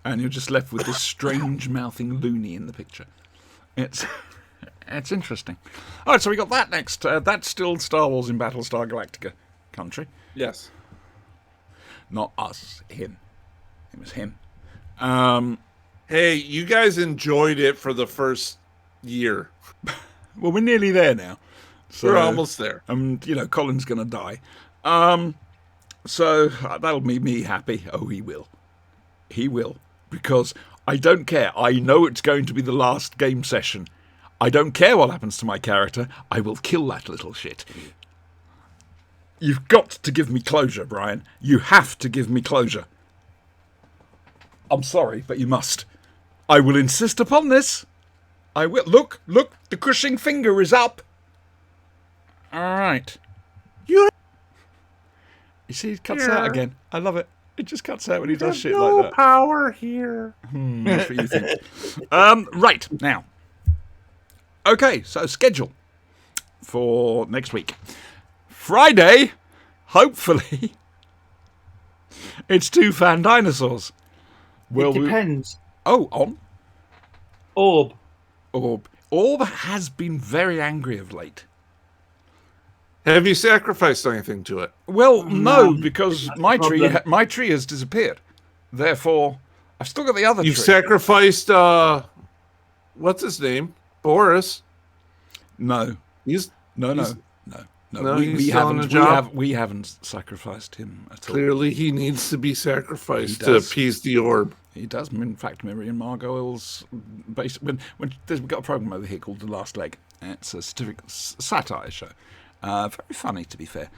And you're just left with this strange mouthing loony in the picture. It's interesting. All right, so we got that next. That's still Star Wars in Battlestar Galactica country. Yes. Not us, him. It was him. Hey, you guys enjoyed it for the first year. Well, we're nearly there now. So, We're almost there. Colin's going to die. So that'll make me happy. Oh, he will. He will. Because I don't care. I know it's going to be the last game session. I don't care what happens to my character. I will kill that little shit. You've got to give me closure, Brian. You have to give me closure. I'm sorry, but you must. I will insist upon this. I will. Look, the crushing finger is up. All right. You see, it cuts out again. I love it. It just cuts out when he does shit like that. Power here. That's what you think. Right, now. Okay, so schedule for next week. Friday, hopefully, it's 2 fan dinosaurs. It depends. On? Orb. Orb has been very angry of late. Have you sacrificed anything to it? Well, no, because that's my the tree problem. my tree has disappeared. Therefore, I've still got the other You've tree. sacrificed, what's his name? Boris. No. He's No. he's We still on haven't. the job? We haven't sacrificed him at all. clearly he needs to be sacrificed He to does. appease the orb. He does. In fact, Miriam Margoyle's when we've got a program over here called The Last Leg. It's a satire show. Very funny, to be fair.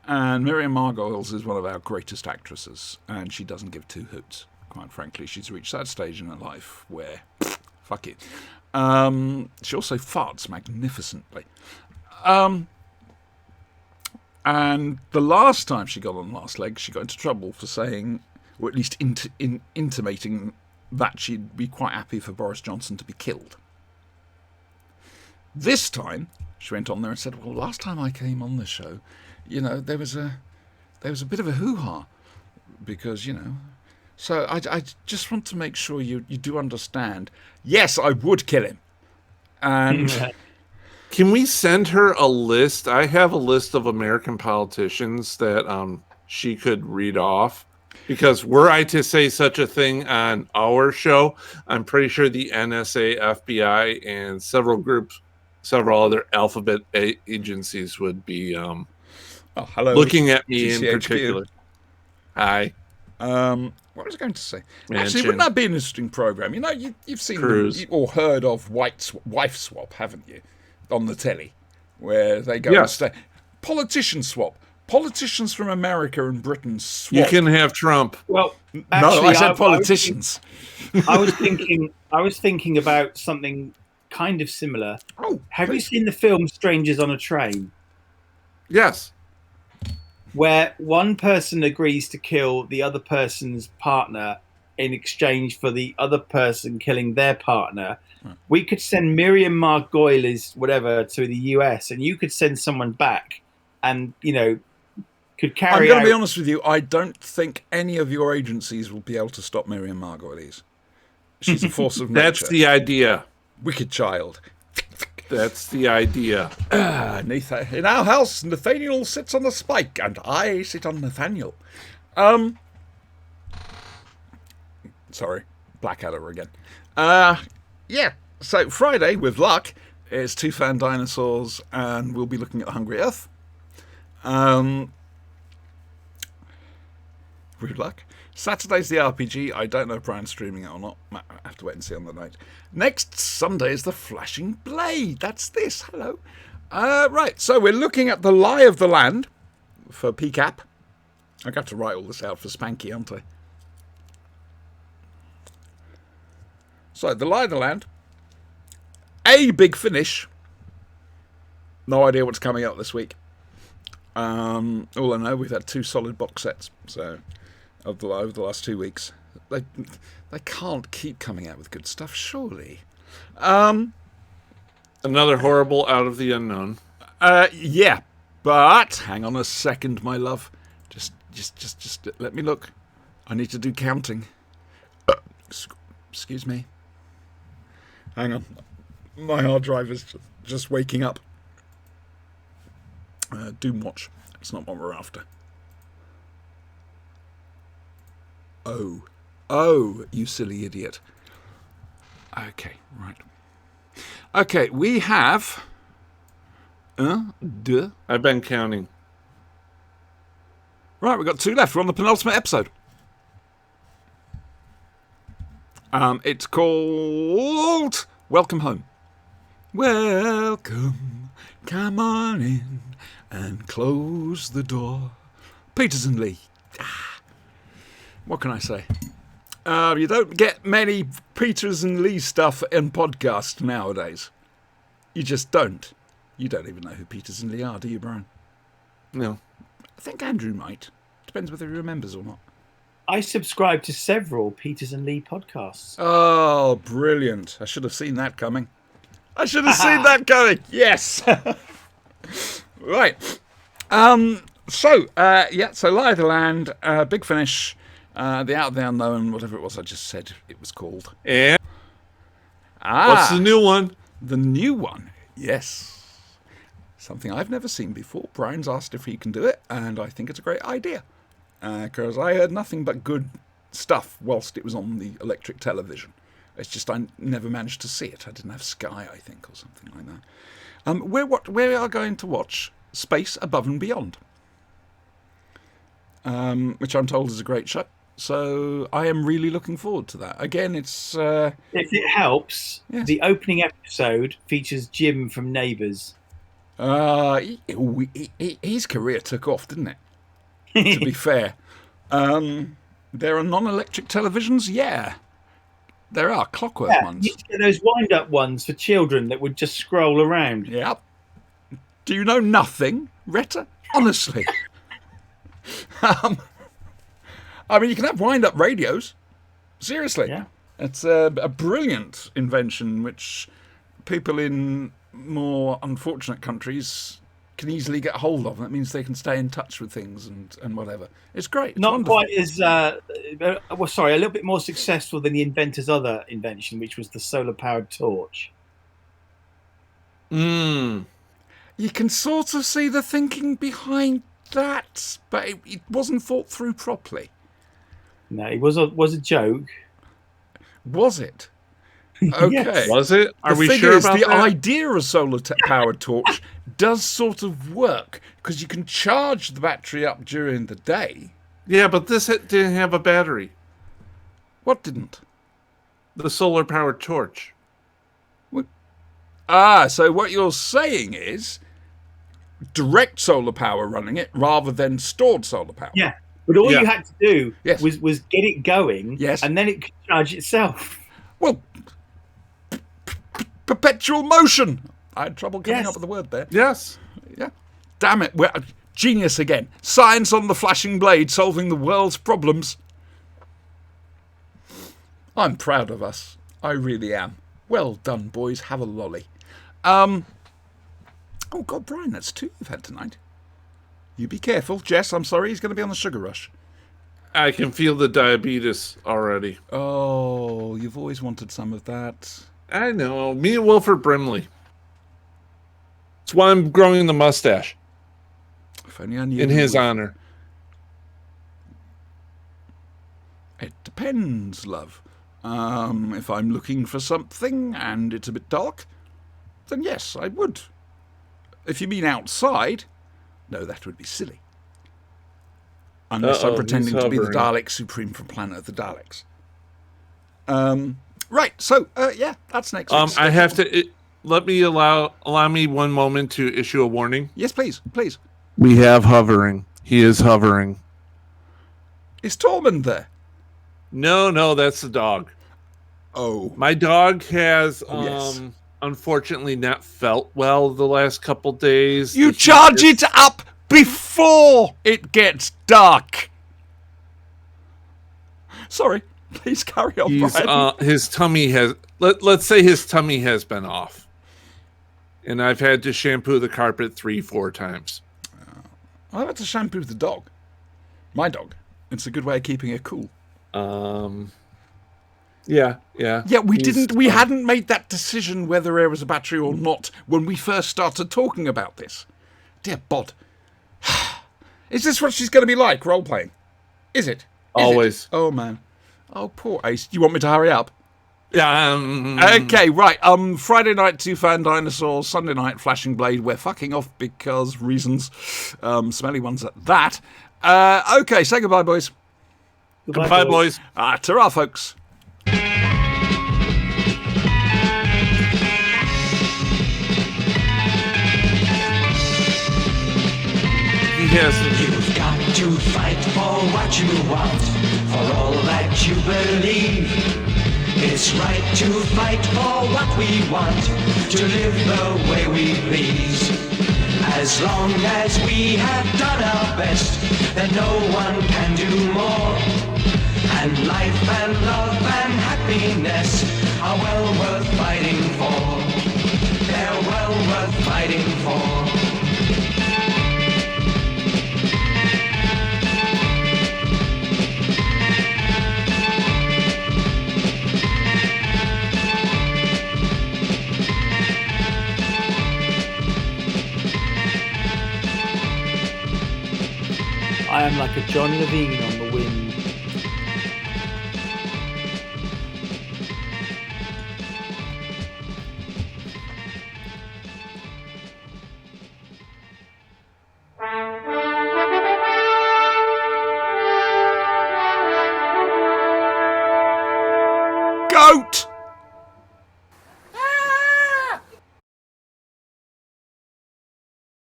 And Miriam Margoyles is one of our greatest actresses, and she doesn't give two hoots. Quite frankly, she's reached that stage in her life where, fuck it. She also farts magnificently. And the last time she got on Last Leg, she got into trouble for saying, or at least intimating, that she'd be quite happy for Boris Johnson to be killed. This time, she went on there and said, well, last time I came on the show, there was a bit of a hoo-ha, because, So I just want to make sure you do understand. Yes, I would kill him. And... Can we send her a list? I have a list of American politicians that she could read off. Because were I to say such a thing on our show, I'm pretty sure the NSA, FBI, and several groups several other alphabet agencies would be Oh, hello. looking at me in GCHQ. particular. Hi. What was I going to say? Mansion. Actually, wouldn't that be an interesting program? You know, you've seen Cruise. or heard of wife swap, haven't you? On the telly, where they go and Yes. stay. Politician swap. Politicians from America and Britain swap. You can have Trump. Well, no, actually, I said politicians. I was thinking about something kind of similar. Oh, Have you seen the film Strangers on a Train, Yes. where one person agrees to kill the other person's partner in exchange for the other person killing their partner? We could send Miriam Margolyes whatever to the US, and you could send someone back, and could I'm carry going out. to be honest with you. I don't think any of your agencies will be able to stop Miriam Margolyes. She's a force of nature. That's the idea. Wicked child. That's the idea. In our house, Nathaniel sits on the spike, and I sit on Nathaniel. Sorry, Blackadder again. Yeah. So Friday, with luck, is Two Fan Dinosaurs, and we'll be looking at Hungry Earth. With luck. Saturday's the RPG. I don't know if Brian's streaming it or not. I have to wait and see on the night. Next Sunday is the Flashing Blade. That's this. Hello. Right, so we're looking at the Lie of the Land for PCAP. I got to write all this out for Spanky, aren't I? So, the Lie of the Land. A Big Finish. No idea what's coming out this week. All I know, we've had 2 solid box sets. So, over the last 2 weeks. They can't keep coming out with good stuff, surely. Another horrible Out of the Unknown. Yeah, but hang on a second, my love. Just let me look. I need to do counting. Excuse me. Hang on. My hard drive is just waking up. Doomwatch. It's not what we're after. Oh, you silly idiot. Okay, right. Okay, we have... I've been counting. Right, we've got 2 left. We're on the penultimate episode. It's called Welcome Home. Welcome, come on in and close the door. Peters and Lee. What can I say? You don't get many Peters and Lee stuff in podcasts nowadays. You just don't. You don't even know who Peters and Lee are, do you, Brian? No. I think Andrew might. Depends whether he remembers or not. I subscribe to several Peters and Lee podcasts. Oh, brilliant. I should have seen that coming. Yes. Right. So Lie of the Land, Big Finish, The Out of the Unknown, whatever it was I just said it was called. And what's the new one? The new one, yes. Something I've never seen before. Brian's asked if he can do it, and I think it's a great idea. Because I heard nothing but good stuff whilst it was on the electric television. It's just I never managed to see it. I didn't have Sky, I think, or something like that. We are going to watch Space Above and Beyond, which I'm told is a great show. So I am really looking forward to that. Again, it's... If it helps, yes. The opening episode features Jim from Neighbours. His career took off, didn't it? To be fair. There are non-electric televisions? Yeah. There are clockwork ones. You used to get those wind-up ones for children that would just scroll around. Yep. Do you know nothing, Retta? Honestly. I mean, you can have wind-up radios. Seriously. Yeah. It's a brilliant invention which people in more unfortunate countries can easily get hold of. That means they can stay in touch with things and whatever. It's great. It's Not wonderful. quite as, a little bit more successful than the inventor's other invention, which was the solar-powered torch. You can sort of see the thinking behind that, but it wasn't thought through properly. No, it was a joke. Was it? Okay. Was it? Are the we thing sure is, about the that? idea of powered torch does sort of work because you can charge the battery up during the day. Yeah, but this didn't have a battery. What didn't? The solar powered torch. So what you're saying is direct solar power running it rather than stored solar power. Yeah. But all Yeah. you had to do Yes. was get it going, Yes. and then it could charge itself. Well, perpetual motion. I had trouble coming Yes. up with the word there. Yes. Yeah. Damn it. We're genius again. Science on the flashing blade, solving the world's problems. I'm proud of us. I really am. Well done, boys. Have a lolly. Oh, God, Brian, that's 2 you've had tonight. You be careful. Jess, I'm sorry. He's going to be on the sugar rush. I can feel the diabetes already. Oh, you've always wanted some of that. I know. Me and Wilford Brimley. That's why I'm growing the mustache If only I knew. in his honor. It depends, love. If I'm looking for something and it's a bit dark, then yes, I would. If you mean outside, no, that would be silly. Unless I'm Uh-oh, pretending he's to be the hovering. Dalek Supreme from Planet of the Daleks. Right, so, yeah, that's next week's I schedule. have to let me allow me one moment to issue a warning. Yes, please, please. We have hovering. He is hovering. Is Tormund there? No, that's the dog. Oh, My dog has yes. unfortunately not felt well the last couple days. You The heat charge is- it up before it gets dark. Sorry, please carry on, He's Brian. his tummy has let's say his tummy has been off. And I've had to shampoo the carpet 3-4 times. I had to shampoo the dog. My dog. It's a good way of keeping it cool. Yeah. Yeah, we He's, we hadn't made that decision whether there was a battery or not when we first started talking about this. Dear Bod. Is this what she's going to be like, role-playing? Is it? Is Always. it? Oh, man. Oh, poor Ace. Do you want me to hurry up? Yeah. Okay, right. Friday night, Two Fan Dinosaurs. Sunday night, Flashing Blade. We're fucking off because reasons. Smelly ones at that. Okay, say goodbye, boys. Goodbye, boys. Ta-ra, folks. He has You've got to fight for what you want, for all that you believe. It's right to fight for what we want, to live the way we please. As long as we have done our best, then no one can do more. And life and love and happiness are well worth fighting for. They're well worth fighting for. I am like a John Levine on the wind. Goat!